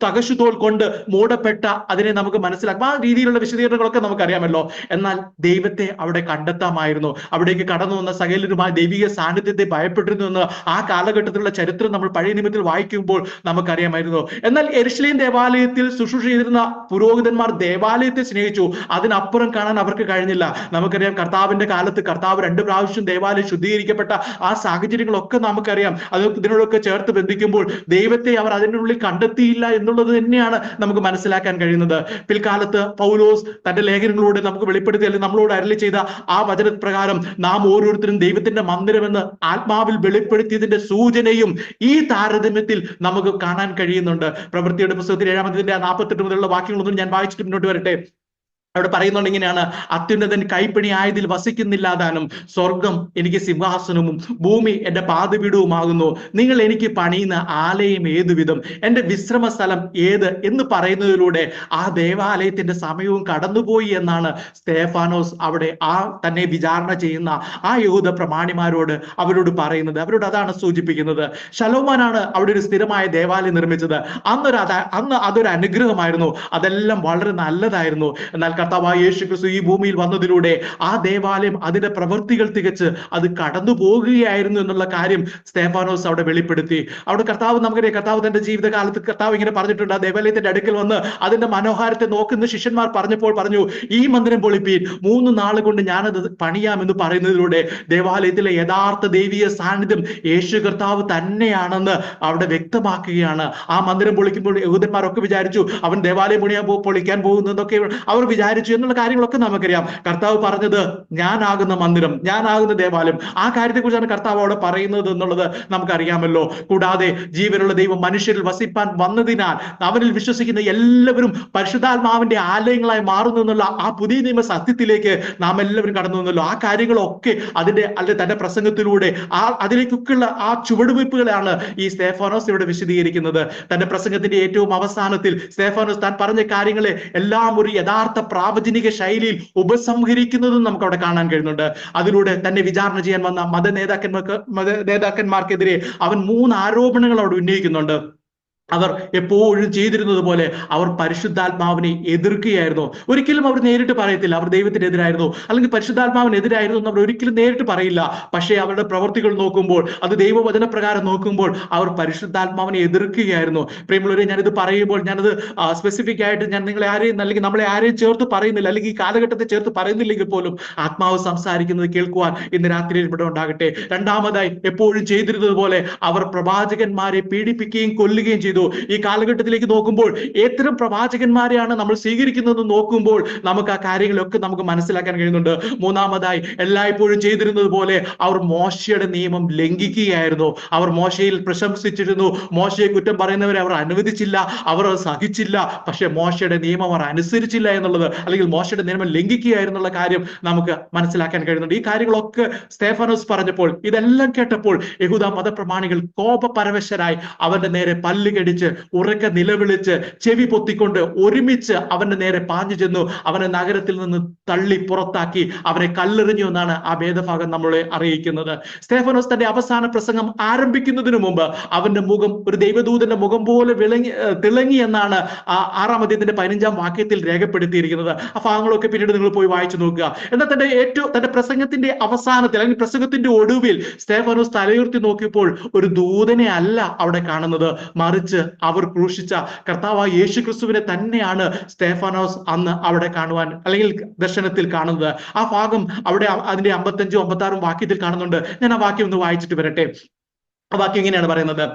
തകശുതോൽ കൊണ്ട് മൂടപ്പെട്ട അതിനെ നമുക്ക് മനസ്സിലാക്കാം. ആ രീതിയിലുള്ള വിശദീകരണങ്ങളൊക്കെ നമുക്കറിയാമല്ലോ. എന്നാൽ ദൈവത്തെ അവിടെ കണ്ടെത്താമായിരുന്നു. അവിടേക്ക് കടന്നു വന്ന സകലരുമായ ദൈവിക സാന്നിധ്യത്തെ ഭയപ്പെട്ടിരുന്നു എന്ന് ആ കാലഘട്ടത്തിലുള്ള ചരിത്രം നമ്മൾ പഴയ നിയമത്തിൽ വായിക്കുമ്പോൾ നമുക്കറിയാമായിരുന്നു. എന്നാൽ യെരുശലേം ദേവാലയത്തിൽ ശുശ്രൂഷ ചെയ്തിരുന്ന പുരോഹിതന്മാർ ദേവാലയത്തെ സ്നേഹിച്ചു. അതിനപ്പുറം കാണാൻ അവർക്ക് കഴിഞ്ഞില്ല. നമുക്കറിയാം കർത്താവിന്റെ കാലത്ത് കർത്താവ് 2 പ്രാവശ്യം ദേവാലയം ശുദ്ധീകരിക്കപ്പെട്ട ആ സാഹചര്യങ്ങളൊക്കെ നമുക്കറിയാം. അത് ഇതിനോടൊക്കെ ചേർത്ത് ബന്ധിക്കുമ്പോൾ ദൈവത്തെ അവർ അതിനുള്ളിൽ കണ്ടെത്തിയില്ല എന്നുള്ളത് തന്നെയാണ് നമുക്ക് മനസ്സിലാക്കാൻ കഴിയുന്നത്. പിൽക്കാലത്ത് പൗലോസ് തന്റെ ലേഖനങ്ങളോട് നമുക്ക് വെളിപ്പെടുത്തി അല്ലെങ്കിൽ നമ്മളോട് അരുളി ചെയ്ത ആ വചനപ്രകാരം നാം ഓരോരുത്തരും ദൈവത്തിന്റെ മന്ദിരമെന്ന് ആത്മാവിൽ വെളിപ്പെടുത്തിയതിന്റെ സൂചനയും ഈ താരതമ്യത്തിൽ നമുക്ക് കാണാൻ കഴിയുന്നുണ്ട്. പ്രവൃത്തിയുടെ പുസ്തകത്തിൽ 7-ാം അധ്യായത്തിന്റെ 48 മുതലുള്ള വാക്യങ്ങളൊന്നും ഞാൻ വായിച്ചിട്ട് മുന്നോട്ട് വരട്ടെ. അവിടെ പറയുന്നുണ്ട് ഇങ്ങനെയാണ്, അത്യുന്നതൻ കൈപ്പിണി ആയതിൽ വസിക്കുന്നില്ലാതാനും, സ്വർഗം എനിക്ക് സിംഹാസനവും ഭൂമി എന്റെ പാദപീഠവുമാകുന്നു. നിങ്ങൾ എനിക്ക് പണിയുന്ന ആലയം ഏതുവിധം, എന്റെ വിശ്രമ സ്ഥലം ഏത് എന്ന് പറയുന്നതിലൂടെ ആ ദേവാലയത്തിന്റെ സമയവും കടന്നുപോയി എന്നാണ് സ്തേഫാനോസ് അവിടെ ആ തന്നെ വിചാരണ ചെയ്യുന്ന ആ യഹൂദ പ്രമാണിമാരോട് അവരോട് പറയുന്നത്. അവരോട് അതാണ് സൂചിപ്പിക്കുന്നത്. ശലോമോനാണ് അവിടെ ഒരു സ്ഥിരമായ ദേവാലയം നിർമ്മിച്ചത്. അന്ന് അതൊരു അനുഗ്രഹമായിരുന്നു, അതെല്ലാം വളരെ നല്ലതായിരുന്നു. എന്നാൽ കർത്താവായ യേശു ക്രിസ്തു ഈ ഭൂമിയിൽ വന്നതിലൂടെ ആ ദേവാലയം അതിന്റെ പ്രവൃത്തികൾ തികച്ച് അത് കടന്നു പോകുകയായിരുന്നു എന്നുള്ള കാര്യം സ്തേഫാനോസ് അവിടെ വെളിപ്പെടുത്തി. അവിടെ കർത്താവ്, നമുക്കറിയാം, കർത്താവ് തന്റെ ജീവിതകാലത്ത് കർത്താവ് ഇങ്ങനെ പറഞ്ഞിട്ടുണ്ട്, ആ ദേവാലയത്തിന്റെ അടുക്കൽ വന്ന് അതിന്റെ മനോഹാരത്തെ നോക്കുന്ന ശിഷ്യന്മാർ പറഞ്ഞപ്പോൾ പറഞ്ഞു, ഈ മന്ദിരം പൊളിപ്പീൻ, 3 നാൾ കൊണ്ട് ഞാനത് പണിയാമെന്ന് പറയുന്നതിലൂടെ ദേവാലയത്തിലെ യഥാർത്ഥ ദൈവീയ സാന്നിധ്യം യേശു കർത്താവ് തന്നെയാണെന്ന് അവിടെ വ്യക്തമാക്കുകയാണ്. ആ മന്ദിരം പൊളിക്കുമ്പോൾ യഹൂദന്മാരൊക്കെ വിചാരിച്ചു അവൻ ദേവാലയം പൊളിക്കാൻ പോകുന്നതൊക്കെ അവർ വിചാരിച്ചു എന്നുള്ള കാര്യങ്ങളൊക്കെ നമുക്കറിയാം. കർത്താവ് പറഞ്ഞത് ഞാനാകുന്ന മന്ദിരം, ഞാനാകുന്ന ദേവാലയം, ആ കാര്യത്തെക്കുറിച്ചാണ് കർത്താവ് അവിടെ പറയുന്നത് എന്നുള്ളത് നമുക്കറിയാമല്ലോ. കൂടാതെ ജീവനുള്ള ദൈവം മനുഷ്യരിൽ വസിപ്പാൻ വന്നതിനാൽ അവനിൽ വിശ്വസിക്കുന്ന എല്ലാവരും പരിശുദ്ധാത്മാവിന്റെ ആലയങ്ങളായി മാറുന്നു എന്നുള്ള ആ പുതിയ നിയമ സത്യത്തിലേക്ക് നാം എല്ലാവരും കടന്നു വന്നല്ലോ. ആ കാര്യങ്ങളൊക്കെ തന്റെ പ്രസംഗത്തിലൂടെ അതിലേക്കൊക്കെയുള്ള ആ ചുവടുവയ്പ്പുകളാണ് ഈ സ്തേഫാനോസ് ഇവിടെ വിശദീകരിക്കുന്നത്. തന്റെ പ്രസംഗത്തിന്റെ ഏറ്റവും അവസാനത്തിൽ സ്തേഫാനോസ് താൻ പറഞ്ഞ കാര്യങ്ങളെ എല്ലാം ഒരു യഥാർത്ഥ പ്രാവചനിക ശൈലിയിൽ ഉപസംഹരിക്കുന്നതും നമുക്ക് അവിടെ കാണാൻ കഴിയുന്നുണ്ട്. അതിലൂടെ തന്നെ വിചാരണ ചെയ്യാൻ വന്ന നേതാക്കന്മാർക്കെതിരെ അവൻ 3 ആരോപണങ്ങൾ അവിടെ ഉന്നയിക്കുന്നുണ്ട്. അവർ എപ്പോഴും ചെയ്തിരുന്നത് പോലെ അവർ പരിശുദ്ധാത്മാവിനെ എതിർക്കുകയായിരുന്നു. ഒരിക്കലും അവർ നേരിട്ട് പറയത്തില്ല അവർ ദൈവത്തിനെതിരായിരുന്നു അല്ലെങ്കിൽ പരിശുദ്ധാത്മാവിനെതിരായിരുന്നു എന്ന് അവർ ഒരിക്കലും നേരിട്ട് പറയില്ല. പക്ഷേ അവരുടെ പ്രവൃത്തികൾ നോക്കുമ്പോൾ, അത് ദൈവവചന പ്രകാരം നോക്കുമ്പോൾ അവർ പരിശുദ്ധാത്മാവിനെ എതിർക്കുകയായിരുന്നു. പ്രിയമുള്ളവരെ, ഞാനിത് പറയുമ്പോൾ ഞാനത് സ്പെസിഫിക് ആയിട്ട് ഞാൻ നിങ്ങളെ ആരെയും അല്ലെങ്കിൽ നമ്മളെ ആരെയും ചേർത്ത് പറയുന്നില്ല, അല്ലെങ്കിൽ ഈ കാലഘട്ടത്തെ ചേർത്ത് പറയുന്നില്ലെങ്കിൽ പോലും ആത്മാവ് സംസാരിക്കുന്നത് കേൾക്കുവാൻ ഇന്ന് രാത്രി ഇവിടെ ഉണ്ടാകട്ടെ. രണ്ടാമതായി, എപ്പോഴും ചെയ്തിരുന്നത് പോലെ അവർ പ്രവാചകന്മാരെ പീഡിപ്പിക്കുകയും കൊല്ലുകയും ചെയ്തു. ഈ കാലഘട്ടത്തിലേക്ക് നോക്കുമ്പോൾ എത്തരം പ്രവാചകന്മാരെയാണ് നമ്മൾ സ്വീകരിക്കുന്നത് നോക്കുമ്പോൾ നമുക്ക് ആ കാര്യങ്ങളൊക്കെ നമുക്ക് മനസ്സിലാക്കാൻ കഴിയുന്നുണ്ട്. മൂന്നാമതായി, എല്ലായ്പ്പോഴും ചെയ്തിരുന്നത് പോലെ അവർ മോശയുടെ നിയമം ലംഘിക്കുകയായിരുന്നു. അവർ മോശയിൽ പ്രശംസിച്ചിരുന്നു, മോശയെ കുറ്റം പറയുന്നവരെ അവർ അനുവദിച്ചില്ല, അവർ സഹിച്ചില്ല. പക്ഷെ മോശയുടെ നിയമം അവർ അനുസരിച്ചില്ല എന്നുള്ളത്, അല്ലെങ്കിൽ മോശയുടെ നിയമം ലംഘിക്കുകയായിരുന്നുള്ള കാര്യം നമുക്ക് മനസ്സിലാക്കാൻ കഴിയുന്നുണ്ട്. ഈ കാര്യങ്ങളൊക്കെ സ്തേഫാനോസ് പറഞ്ഞപ്പോൾ, ഇതെല്ലാം കേട്ടപ്പോൾ യഹൂദ മതപ്രമാണികൾ കോപപരവശരായി അവന്റെ നേരെ പല്ലുകടിച്ച് ഉറക്കെ നിലവിളിച്ച് ചെവി പൊത്തിക്കൊണ്ട് ഒരുമിച്ച് അവന്റെ നേരെ പാഞ്ഞു ചെന്നു അവനെ നഗരത്തിൽ നിന്ന് തള്ളി പുറത്താക്കി അവനെ കല്ലെറിഞ്ഞു എന്നാണ് ആ ഭേദഭാഗം നമ്മളെ അറിയിക്കുന്നത്. സ്തേഫാനോസ് തന്റെ അവസാന പ്രസംഗം ആരംഭിക്കുന്നതിന് മുമ്പ് അവന്റെ മുഖം ഒരു ദൈവദൂതന്റെ മുഖം പോലെ തിളങ്ങി എന്നാണ് 6-ാം അധ്യായത്തിന്റെ 15-ാം വാക്യത്തിൽ രേഖപ്പെടുത്തിയിരിക്കുന്നത്. ആ ഭാഗങ്ങളൊക്കെ പിന്നീട് നിങ്ങൾ പോയി വായിച്ചു നോക്കുക. എന്നാൽ തന്റെ പ്രസംഗത്തിന്റെ അവസാനത്തിൽ അല്ലെങ്കിൽ പ്രസംഗത്തിന്റെ ഒടുവിൽ സ്തേഫാനോസ് തലയുയർത്തി നോക്കിയപ്പോൾ ഒരു ദൂതനെ അല്ല അവിടെ കാണുന്നത്, മറിച്ച് അവർ ക്രൂശിച്ച കർത്താവായ യേശു ക്രിസ്തുവിനെ തന്നെയാണ് സ്തേഫാനോസ് അന്ന് അവിടെ കാണുവാൻ അല്ലെങ്കിൽ ദർശനത്തിൽ കാണുന്നത്. ആ ഭാഗം അവിടെ അതിന്റെ 55-ും 56-ും വാക്യത്തിൽ കാണുന്നുണ്ട്. ഞാൻ ആ വാക്യം ഒന്ന് വായിച്ചിട്ട് വരട്ടെ. വാക്യം ഇങ്ങനെയാണ് പറയുന്നത്.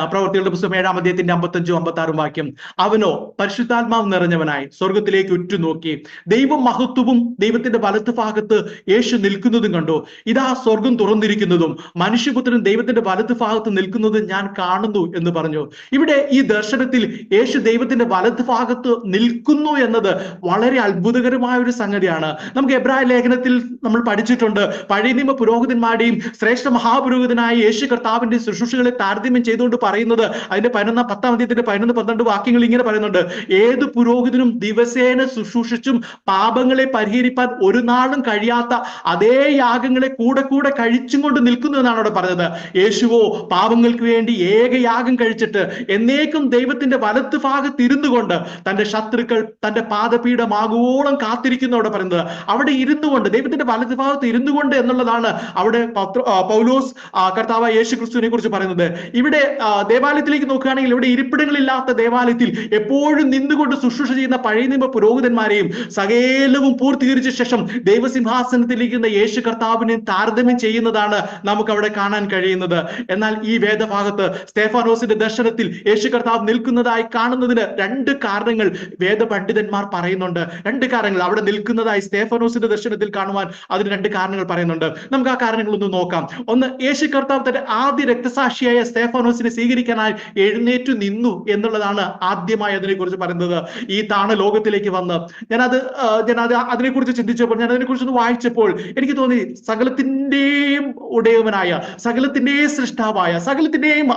പ്രവൃത്തികളുടെ പുസ്തകം 7-ാം അധ്യായത്തിന്റെ 55-ും 56-ും വാക്യം. അവനോ പരിശുദ്ധാത്മാവ് നിറഞ്ഞവനായി സ്വർഗത്തിലേക്ക് ഉറ്റുനോക്കി ദൈവം മഹത്വവും ദൈവത്തിന്റെ വലത്ത് ഭാഗത്ത് യേശു നിൽക്കുന്നതും കണ്ടു. ഇതാ സ്വർഗം തുറന്നിരിക്കുന്നതും മനുഷ്യപുത്രൻ ദൈവത്തിന്റെ വലത്ത് ഭാഗത്ത് നിൽക്കുന്നതും ഞാൻ കാണുന്നു എന്ന് പറഞ്ഞു. ഇവിടെ ഈ ദർശനത്തിൽ യേശു ദൈവത്തിന്റെ വലത്ത് ഭാഗത്ത് നിൽക്കുന്നു എന്നത് വളരെ അത്ഭുതകരമായ ഒരു സംഗതിയാണ്. നമുക്ക് എബ്രായ ലേഖനത്തിൽ നമ്മൾ പഠിച്ചിട്ടുണ്ട്, പഴയ നിയമ പുരോഹിതന്മാരുടെയും ശ്രേഷ്ഠ മഹാപുരോഹിതനായ യേശു കർത്താവിന്റെ ശുശ്രൂഷകളെ താരതമ്യം ചെയ്തുകൊണ്ട് പറയുന്നത് അതിന്റെ 10-ാം അധ്യായത്തിന്റെ 11-12 വാക്യങ്ങൾ ഇങ്ങനെ പറയുന്നുണ്ട്. ഏത് പുരോഹിതനും ദിവസേന ശുശ്രൂഷിച്ചും പാപങ്ങളെ പരിഹരിപ്പാൻ ഒരു നാളും കഴിയാത്ത അതേ യാഗങ്ങളെ കൂടെ കൂടെ കഴിച്ചും കൊണ്ട് നിൽക്കുന്നു എന്നാണ് അവിടെ പറഞ്ഞത്. യേശുവോ പാപങ്ങൾക്ക് വേണ്ടി ഏകയാഗം കഴിച്ചിട്ട് എന്നേക്കും ദൈവത്തിന്റെ വലത്ത് ഭാഗത്തിരുന്നു കൊണ്ട് തന്റെ ശത്രുക്കൾ തന്റെ പാദപീഠമാകോളം കാത്തിരിക്കുന്നു അവിടെ പറയുന്നത്. അവിടെ ഇരുന്നു കൊണ്ട്, ദൈവത്തിന്റെ വലത്ത് ഭാഗത്ത് ഇരുന്നു കൊണ്ട് എന്നുള്ളതാണ് അവിടെ പൗലോസ് കർത്താവായ യേശു ക്രിസ്തുവിനെ കുറിച്ച് പറയുന്നത്. ഇവിടെ ദേവാലയത്തിലേക്ക് നോക്കുകയാണെങ്കിൽ ഇവിടെ ഇരിപ്പിടങ്ങളില്ലാത്ത ദേവാലയത്തിൽ എപ്പോഴും നിന്നുകൊണ്ട് ശുശ്രൂഷ ചെയ്യുന്ന പഴയ നിയമ പുരോഹിതന്മാരെയും സകലവും പൂർത്തീകരിച്ച ശേഷം ദൈവസിംഹാസനത്തിലിരിക്കുന്ന യേശു കർത്താവിനെ താരതമ്യം ചെയ്യുന്നതാണ് നമുക്ക് അവിടെ കാണാൻ കഴിയുന്നത്. എന്നാൽ ഈ വേദഭാഗത്ത് സ്തേഫാനോസിന്റെ ദർശനത്തിൽ യേശു കർത്താവ് നിൽക്കുന്നതായി കാണുന്നതിന് 2 കാരണങ്ങൾ വേദപണ്ഡിതന്മാർ പറയുന്നുണ്ട്. 2 കാരണങ്ങൾ അവിടെ നിൽക്കുന്നതായി സ്തേഫാനോസിന്റെ ദർശനത്തിൽ കാണുവാൻ അതിന് 2 കാരണങ്ങൾ പറയുന്നുണ്ട്. നമുക്ക് ആ കാരണങ്ങളൊന്ന് നോക്കാം. ഒന്ന്, യേശു കർത്താവ് തന്റെ ആദ്യ രക്തസാക്ഷിയായ സ്തേഫാനോസിനെ സ്വീകരിക്കാനായി എഴുന്നേറ്റു നിന്നു എന്നുള്ളതാണ് ആദ്യമായി അതിനെക്കുറിച്ച് പറയുന്നത്. ഈ താണ ലോകത്തിലേക്ക് വന്ന് ഞാനത് അതിനെക്കുറിച്ച് ചിന്തിച്ചപ്പോൾ, ഞാൻ അതിനെക്കുറിച്ച് ഒന്ന് വായിച്ചപ്പോൾ എനിക്ക് തോന്നി, സകലത്തിന്റെയും ഉടയവനായ, സകലത്തിന്റെയും സൃഷ്ടാവായ, സകലത്തിന്റെയും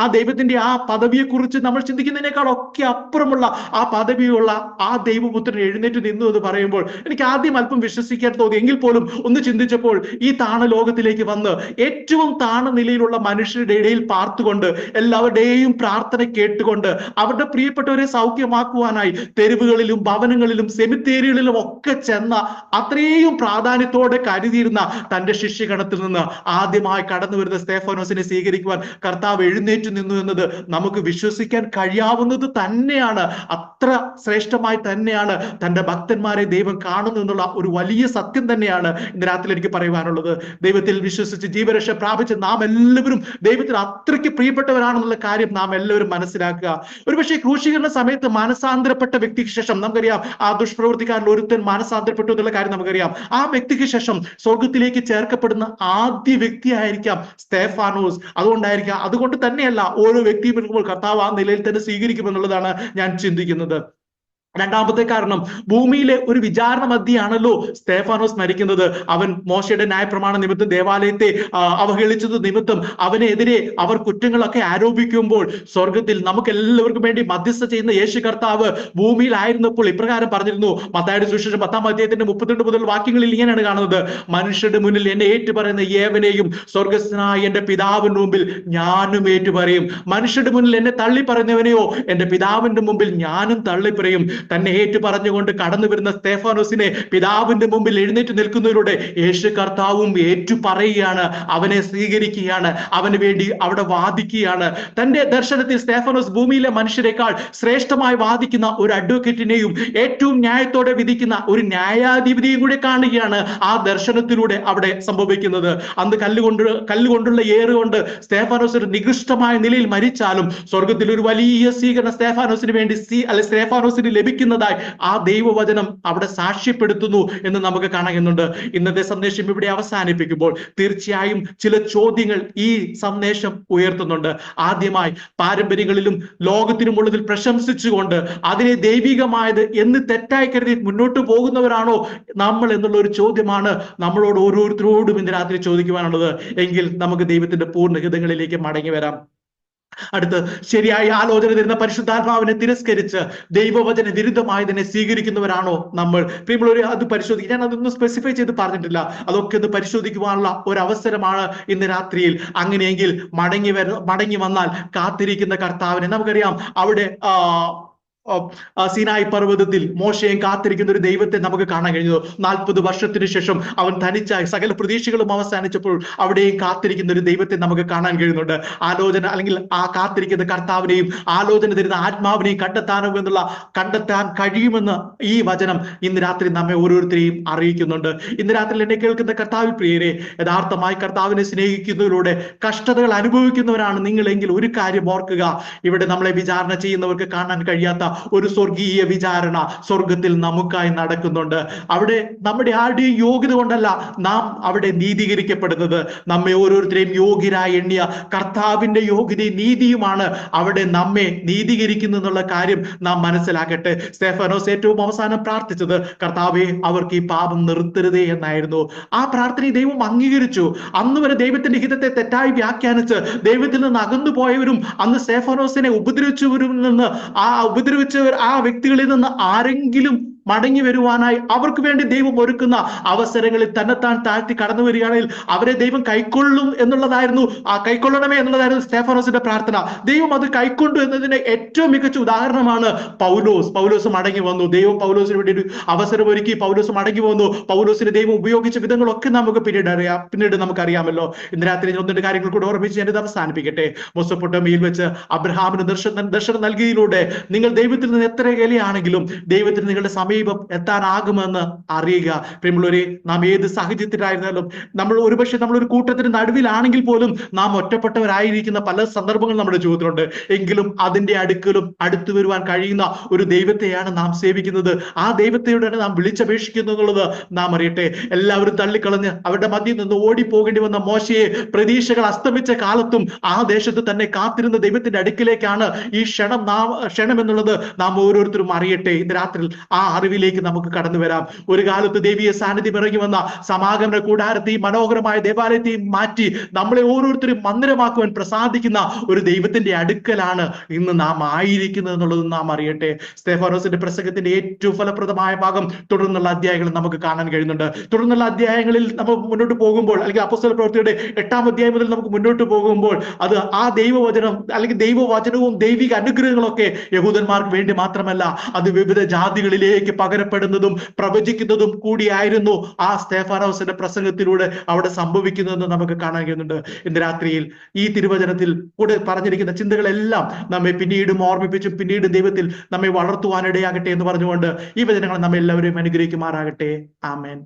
ആ ദൈവത്തിന്റെ ആ പദവിയെക്കുറിച്ച് നമ്മൾ ചിന്തിക്കുന്നതിനേക്കാൾ ഒക്കെ അപ്പുറമുള്ള ആ പദവിയുള്ള ആ ദൈവപുത്രൻ എഴുന്നേറ്റ് നിന്നു എന്ന് പറയുമ്പോൾ എനിക്ക് ആദ്യം അല്പം വിശ്വസിക്കാൻ തോന്നി. എങ്കിൽ പോലും ഒന്ന് ചിന്തിച്ചപ്പോൾ ഈ താണ ലോകത്തിലേക്ക് വന്ന് ഏറ്റവും താണ നിലയിലുള്ള മനുഷ്യരുടെ ഇടയിൽ പാർത്തുകൊണ്ട്, എല്ലാവരുടെയും പ്രാർത്ഥന കേട്ടുകൊണ്ട്, അവരുടെ പ്രിയപ്പെട്ടവരെ സൗഖ്യമാക്കുവാനായി തെരുവുകളിലും ഭവനങ്ങളിലും സെമിത്തേരികളിലും ഒക്കെ ചെന്ന അത്രയും പ്രാധാന്യത്തോടെ കരുതിയിരുന്ന തന്റെ ശിഷ്യഗണത്തിൽ നിന്ന് ആദ്യമായി കടന്നു വരുന്ന സ്തേഫാനോസിനെ സ്വീകരിക്കുവാൻ കർത്താവ് എഴുന്നേറ്റ് നിന്നു എന്നത് നമുക്ക് വിശ്വസിക്കാൻ കഴിയാവുന്നത് തന്നെയാണ്. അത്ര ശ്രേഷ്ഠമായി തന്നെയാണ് തന്റെ ഭക്തന്മാരെ ദൈവം കാണുന്നു എന്നുള്ള ഒരു വലിയ സത്യം തന്നെയാണ് ഇന്ന് രാത്രി എനിക്ക് പറയുവാനുള്ളത്. ദൈവത്തിൽ വിശ്വസിച്ച് ജീവരക്ഷ പ്രാപിച്ച് നാം എല്ലാവരും ദൈവത്തിന് അത്രയ്ക്ക് പ്രിയപ്പെട്ടവരാണെന്നുള്ള കാര്യം നാം എല്ലാവരും മനസ്സിലാക്കുക. ഒരുപക്ഷെ ക്രൂശീകരണ സമയത്ത് മാനസാന്തരപ്പെട്ട വ്യക്തിക്ക് ശേഷം നമുക്കറിയാം, ആ ദുഷ്പ്രവൃത്തിക്കാരിൽ ഒരുത്തൻ മാനസാന്തരപ്പെട്ടു എന്നുള്ള കാര്യം നമുക്കറിയാം. ആ വ്യക്തിക്ക് ശേഷം സ്വർഗത്തിലേക്ക് ചേർക്കപ്പെടുന്ന ആദ്യ വ്യക്തിയായിരിക്കാം സ്തേഫാനോസ്. അതുകൊണ്ട് തന്നെയല്ല ഓരോ വ്യക്തിയും എടുക്കുമ്പോൾ കർത്താവ് ആ നിലയിൽ തന്നെ സ്വീകരിക്കുമെന്നുള്ളതാണ് ഞാൻ ചിന്തിക്കുന്നത്. രണ്ടാമത്തെ കാരണം, ഭൂമിയിലെ ഒരു വിചാരണ മധ്യയാണല്ലോ സ്തേഫാനോസ് മരിക്കുന്നത്. അവൻ മോശയുടെ ന്യായപ്രമാണ നിമിത്തം ദേവാലയത്തെ അവഹേളിച്ചത് നിമിത്തം അവനെതിരെ അവർ കുറ്റങ്ങളൊക്കെ ആരോപിക്കുമ്പോൾ സ്വർഗത്തിൽ നമുക്ക് എല്ലാവർക്കും വേണ്ടി മധ്യസ്ഥ ചെയ്യുന്ന യേശു കർത്താവ് ഭൂമിയിലായിരുന്നപ്പോൾ ഇപ്രകാരം പറഞ്ഞിരുന്നു. മത്തായിയുടെ സുവിശേഷം 10-ാം അധ്യായത്തിന്റെ 32 മുതൽ വാക്യങ്ങളിൽ ഇങ്ങനെയാണ് കാണുന്നത്: മനുഷ്യരുടെ മുന്നിൽ എന്നെ ഏറ്റുപറയുന്ന ഏവനെയും സ്വർഗസ്ഥനായ എന്റെ പിതാവിന്റെ മുമ്പിൽ ഞാനും ഏറ്റുപറയും. മനുഷ്യരുടെ മുന്നിൽ എന്നെ തള്ളി പറയുന്നവനെയോ എന്റെ പിതാവിന്റെ മുമ്പിൽ ഞാനും തള്ളിപ്പറയും. തന്നെ ഏറ്റു പറഞ്ഞുകൊണ്ട് കടന്നു വരുന്ന സ്തേഫാനോസിനെ പിതാവിന്റെ മുമ്പിൽ എഴുന്നേറ്റ് നിൽക്കുന്നതിലൂടെ യേശു കർത്താവും ഏറ്റു പറയുകയാണ്, അവനെ സ്വീകരിക്കുകയാണ്, അവന് വേണ്ടി അവിടെ വാദിക്കുകയാണ്. തന്റെ ദർശനത്തിൽ സ്തേഫാനോസ് ഭൂമിയിലെ മനുഷ്യരെക്കാൾ ശ്രേഷ്ഠമായി വാദിക്കുന്ന ഒരു അഡ്വക്കേറ്റിനെയും ഏറ്റവും ന്യായത്തോടെ വിധിക്കുന്ന ഒരു ന്യായാധിപതിയും കൂടെ കാണുകയാണ് ആ ദർശനത്തിലൂടെ അവിടെ സംഭവിക്കുന്നത്. അന്ന് കല്ലുകൊണ്ടുള്ള ഏറുകൊണ്ട് സ്തേഫാനോസ് ഒരു നികൃഷ്ടമായ നിലയിൽ മരിച്ചാലും സ്വർഗത്തിൽ ഒരു വലിയ സ്വീകരണം സ്തേഫാനോസിന് വേണ്ടി സ്തേഫാനോസിന് ലഭിക്കുന്നതായി ആ ദൈവവചനം അവിടെ സാക്ഷ്യപ്പെടുത്തുന്നു എന്ന് നമുക്ക് കാണുന്നുണ്ട്. ഇന്നത്തെ സന്ദേശം ഇവിടെ അവസാനിപ്പിക്കുമ്പോൾ തീർച്ചയായും ചില ചോദ്യങ്ങൾ ഈ സന്ദേശം ഉയർത്തുന്നുണ്ട്. ആദ്യമായി, പാരമ്പര്യങ്ങളിലും ലോകത്തിനുമുള്ളതിൽ പ്രശംസിച്ചുകൊണ്ട് അതിനെ ദൈവികമായത് എന്ന് തെറ്റായി കരുതി മുന്നോട്ട് പോകുന്നവരാണോ നമ്മൾ എന്നുള്ള ഒരു ചോദ്യമാണ് നമ്മളോട് ഓരോരുത്തരോടും ഇന്ന് രാത്രി ചോദിക്കുവാനുള്ളത്. എങ്കിൽ നമുക്ക് ദൈവത്തിന്റെ പൂർണ്ണഹിതങ്ങളിലേക്ക് മടങ്ങി വരാം. അടുത്ത്, ശരിയായ ആലോചന തരുന്ന പരിശുദ്ധാത്മാവിനെ തിരസ്കരിച്ച് ദൈവവചന വിരുദ്ധമായതിനെ സ്വീകരിക്കുന്നവരാണോ നമ്മൾ? പ്രിയമുള്ളവരെ, അത് പരിശോധിക്കുക. ഞാൻ അതൊന്നും സ്പെസിഫൈ ചെയ്ത് പറഞ്ഞിട്ടില്ല. അതൊക്കെ ഒന്ന് പരിശോധിക്കുവാനുള്ള ഒരു അവസരമാണ് ഇന്ന് രാത്രിയിൽ. അങ്ങനെയെങ്കിൽ മടങ്ങി വന്നാൽ കാത്തിരിക്കുന്ന കർത്താവിനെ നമുക്കറിയാം. അവിടെ സീനായി പർവ്വതത്തിൽ മോശയും കാത്തിരിക്കുന്ന ഒരു ദൈവത്തെ നമുക്ക് കാണാൻ കഴിഞ്ഞു. 40 വർഷത്തിന് ശേഷം അവൻ തനിച്ചായി സകല പ്രതീക്ഷകളും അവസാനിച്ചപ്പോൾ അവിടെയും കാത്തിരിക്കുന്ന ഒരു ദൈവത്തെ നമുക്ക് കാണാൻ കഴിയുന്നുണ്ട്. ആലോചന അല്ലെങ്കിൽ ആ കാത്തിരിക്കുന്ന കർത്താവിനെയും ആലോചന തരുന്ന ആത്മാവിനെയും കണ്ടെത്താൻ കഴിയുമെന്ന് ഈ വചനം ഇന്ന് രാത്രി നമ്മെ ഓരോരുത്തരെയും അറിയിക്കുന്നുണ്ട്. ഇന്ന് രാത്രി എന്നെ കേൾക്കുന്ന കർത്താവിൽ പ്രിയരെ, യഥാർത്ഥമായി കർത്താവിനെ സ്നേഹിക്കുന്നതിലൂടെ കഷ്ടതകൾ അനുഭവിക്കുന്നവരാണ് നിങ്ങളെങ്കിൽ ഒരു കാര്യം ഓർക്കുക. ഇവിടെ നമ്മളെ വിചാരണ ചെയ്യുന്നവർക്ക് കാണാൻ കഴിയാത്ത ഒരു സ്വർഗീയ വിചാരണ സ്വർഗത്തിൽ നമുക്കായി നടക്കുന്നുണ്ട്. അവിടെ നമ്മുടെ ആരുടെയും യോഗ്യത കൊണ്ടല്ല നാം അവിടെ നീതീകരിക്കപ്പെടുന്നത്. നമ്മെ ഓരോരുത്തരെയും യോഗ്യരായി എണ്ണിയ കർത്താവിന്റെ യോഗ്യതയും നീതിയുമാണ് അവിടെ നമ്മെ നീതീകരിക്കുന്നു എന്നുള്ള കാര്യം നാം മനസ്സിലാക്കട്ടെ. സ്തേഫാനോസ് ഏറ്റവും അവസാനം പ്രാർത്ഥിച്ചത്, കർത്താവേ, അവർക്ക് ഈ പാപം നിർത്തരുതേ എന്നായിരുന്നു. ആ പ്രാർത്ഥനയെ ദൈവം അംഗീകരിച്ചു. അന്ന് വരെ ദൈവത്തിന്റെ ഹിതത്തെ തെറ്റായി വ്യാഖ്യാനിച്ച് ദൈവത്തിൽ നിന്ന് അകന്നു പോയവരും അന്ന് സ്തേഫാനോസിനെ ഉപദ്രവിച്ചവരിൽ നിന്ന് ആ വ്യക്തികളിൽ നിന്ന് ആരെങ്കിലും മടങ്ങി വരുവാനായി അവർക്ക് വേണ്ടി ദൈവം ഒരുക്കുന്ന അവസരങ്ങളിൽ തന്നെത്താൻ താഴ്ത്തി കടന്നു വരികയാണെങ്കിൽ അവരെ ദൈവം കൈക്കൊള്ളണമേ എന്നുള്ളതായിരുന്നു സ്തേഫാനോസിന്റെ പ്രാർത്ഥന. ദൈവം അത് കൈക്കൊണ്ടു എന്നതിന് ഏറ്റവും മികച്ച ഉദാഹരണമാണ് പൗലോസ് മടങ്ങി വന്നു. ദൈവം പൗലോസിന് വേണ്ടി ഒരു അവസരം ഒരുക്കി. പൗലോസ് മടങ്ങി വന്നു. പൗലോസിനെ ദൈവം ഉപയോഗിച്ച വിധങ്ങളൊക്കെ നമുക്ക് പിന്നീട് നമുക്കറിയാമല്ലോ. ഇന്ന് രാത്രി 1-2 കാര്യങ്ങൾ കൂടെ ഓർമ്മിച്ച് ഞാനിത് അവസാനിപ്പിക്കട്ടെ. മെസൊപ്പൊട്ടാമിയയിൽ വെച്ച് അബ്രഹാമിന് ദർശനം നൽകിയതിലൂടെ നിങ്ങൾ ദൈവത്തിൽ നിന്ന് എത്ര അകലെയാണെങ്കിലും ദൈവത്തിന് നിങ്ങളുടെ സമയം സമീപം എത്താനാകുമെന്ന് അറിയുക. പ്രിയമുള്ളവരെ, നാം ഏത് സാഹചര്യത്തിലായിരുന്നാലും നമ്മൾ ഒരു കൂട്ടത്തിന് നടുവിലാണെങ്കിൽ പോലും നാം ഒറ്റപ്പെട്ടവരായിരിക്കുന്ന പല സന്ദർഭങ്ങൾ നമ്മുടെ ജീവിതത്തിലുണ്ട്. എങ്കിലും അതിന്റെ അടുത്തു വരുവാൻ കഴിയുന്ന ഒരു ദൈവത്തെയാണ് നാം സേവിക്കുന്നത്. ആ ദൈവത്തെയോടാണ് നാം വിളിച്ചപേക്ഷിക്കുന്നത് എന്നുള്ളത് നാം അറിയട്ടെ. എല്ലാവരും തള്ളിക്കളഞ്ഞ് അവരുടെ മധ്യത്തിൽ നിന്ന് ഓടിപ്പോകേണ്ടി വന്ന മോശയെ പ്രതീക്ഷകൾ അസ്തമിച്ച കാലത്തും ആ ദേശത്ത് തന്നെ കാത്തിരുന്ന ദൈവത്തിന്റെ അടുക്കിലേക്കാണ് ഈ ക്ഷണം എന്നുള്ളത് നാം ഓരോരുത്തരും അറിയട്ടെ. ഇന്ന് രാത്രി ആ അറിവിലേക്ക് നമുക്ക് കടന്നു വരാം. ഒരു കാലത്ത് ദൈവീയ സാന്നിധ്യം ഇറങ്ങി വന്ന സമാഗമന കൂടാരത്തെയും മനോഹരമായ ദേവാലയത്തെയും മാറ്റി നമ്മളെ ഓരോരുത്തരും മന്ദിരമാക്കുവാൻ പ്രസാദിക്കുന്ന ഒരു ദൈവത്തിന്റെ അടുക്കലാണ് ഇന്ന് നാം ആയിരിക്കുന്നത് എന്നുള്ളത് നാം അറിയട്ടെ. സ്തെഫാനോസിന്റെ പ്രസംഗത്തിന്റെ ഏറ്റവും ഫലപ്രദമായ ഭാഗം തുടർന്നുള്ള അധ്യായങ്ങൾ നമുക്ക് കാണാൻ കഴിയുന്നുണ്ട്. തുടർന്നുള്ള അധ്യായങ്ങളിൽ നമ്മൾ മുന്നോട്ട് പോകുമ്പോൾ, അല്ലെങ്കിൽ അപ്പോസ്തല പ്രവൃത്തിയുടെ 8-ാം അധ്യായം മുതൽ നമുക്ക് മുന്നോട്ട് പോകുമ്പോൾ, അത് ആ ദൈവവചനം അല്ലെങ്കിൽ ദൈവവചനവും ദൈവിക അനുഗ്രഹങ്ങളൊക്കെ യഹൂദന്മാർക്ക് വേണ്ടി മാത്രമല്ല, അത് വിവിധ ജാതികളിലേക്ക് പകരപ്പെടുന്നതും പ്രവചിക്കുന്നതും കൂടിയായിരുന്നു ആ സ്തെഫാനോസിന്റെ പ്രസംഗത്തിലൂടെ അവിടെ സംഭവിക്കുന്നതെന്ന് നമുക്ക് കാണാൻ കഴിയുന്നുണ്ട്. ഇന്ന് രാത്രിയിൽ ഈ തിരുവചനത്തിൽ കൂടെ പറഞ്ഞിരിക്കുന്ന ചിന്തകളെല്ലാം നമ്മെ പിന്നീടും ഓർമ്മിപ്പിച്ചും പിന്നീട് ദൈവത്തിൽ നമ്മെ വളർത്തുവാനിടയാകട്ടെ എന്ന് പറഞ്ഞുകൊണ്ട് ഈ വചനങ്ങൾ നമ്മെ എല്ലാവരെയും അനുഗ്രഹിക്കുമാറാകട്ടെ. ആമേൻ.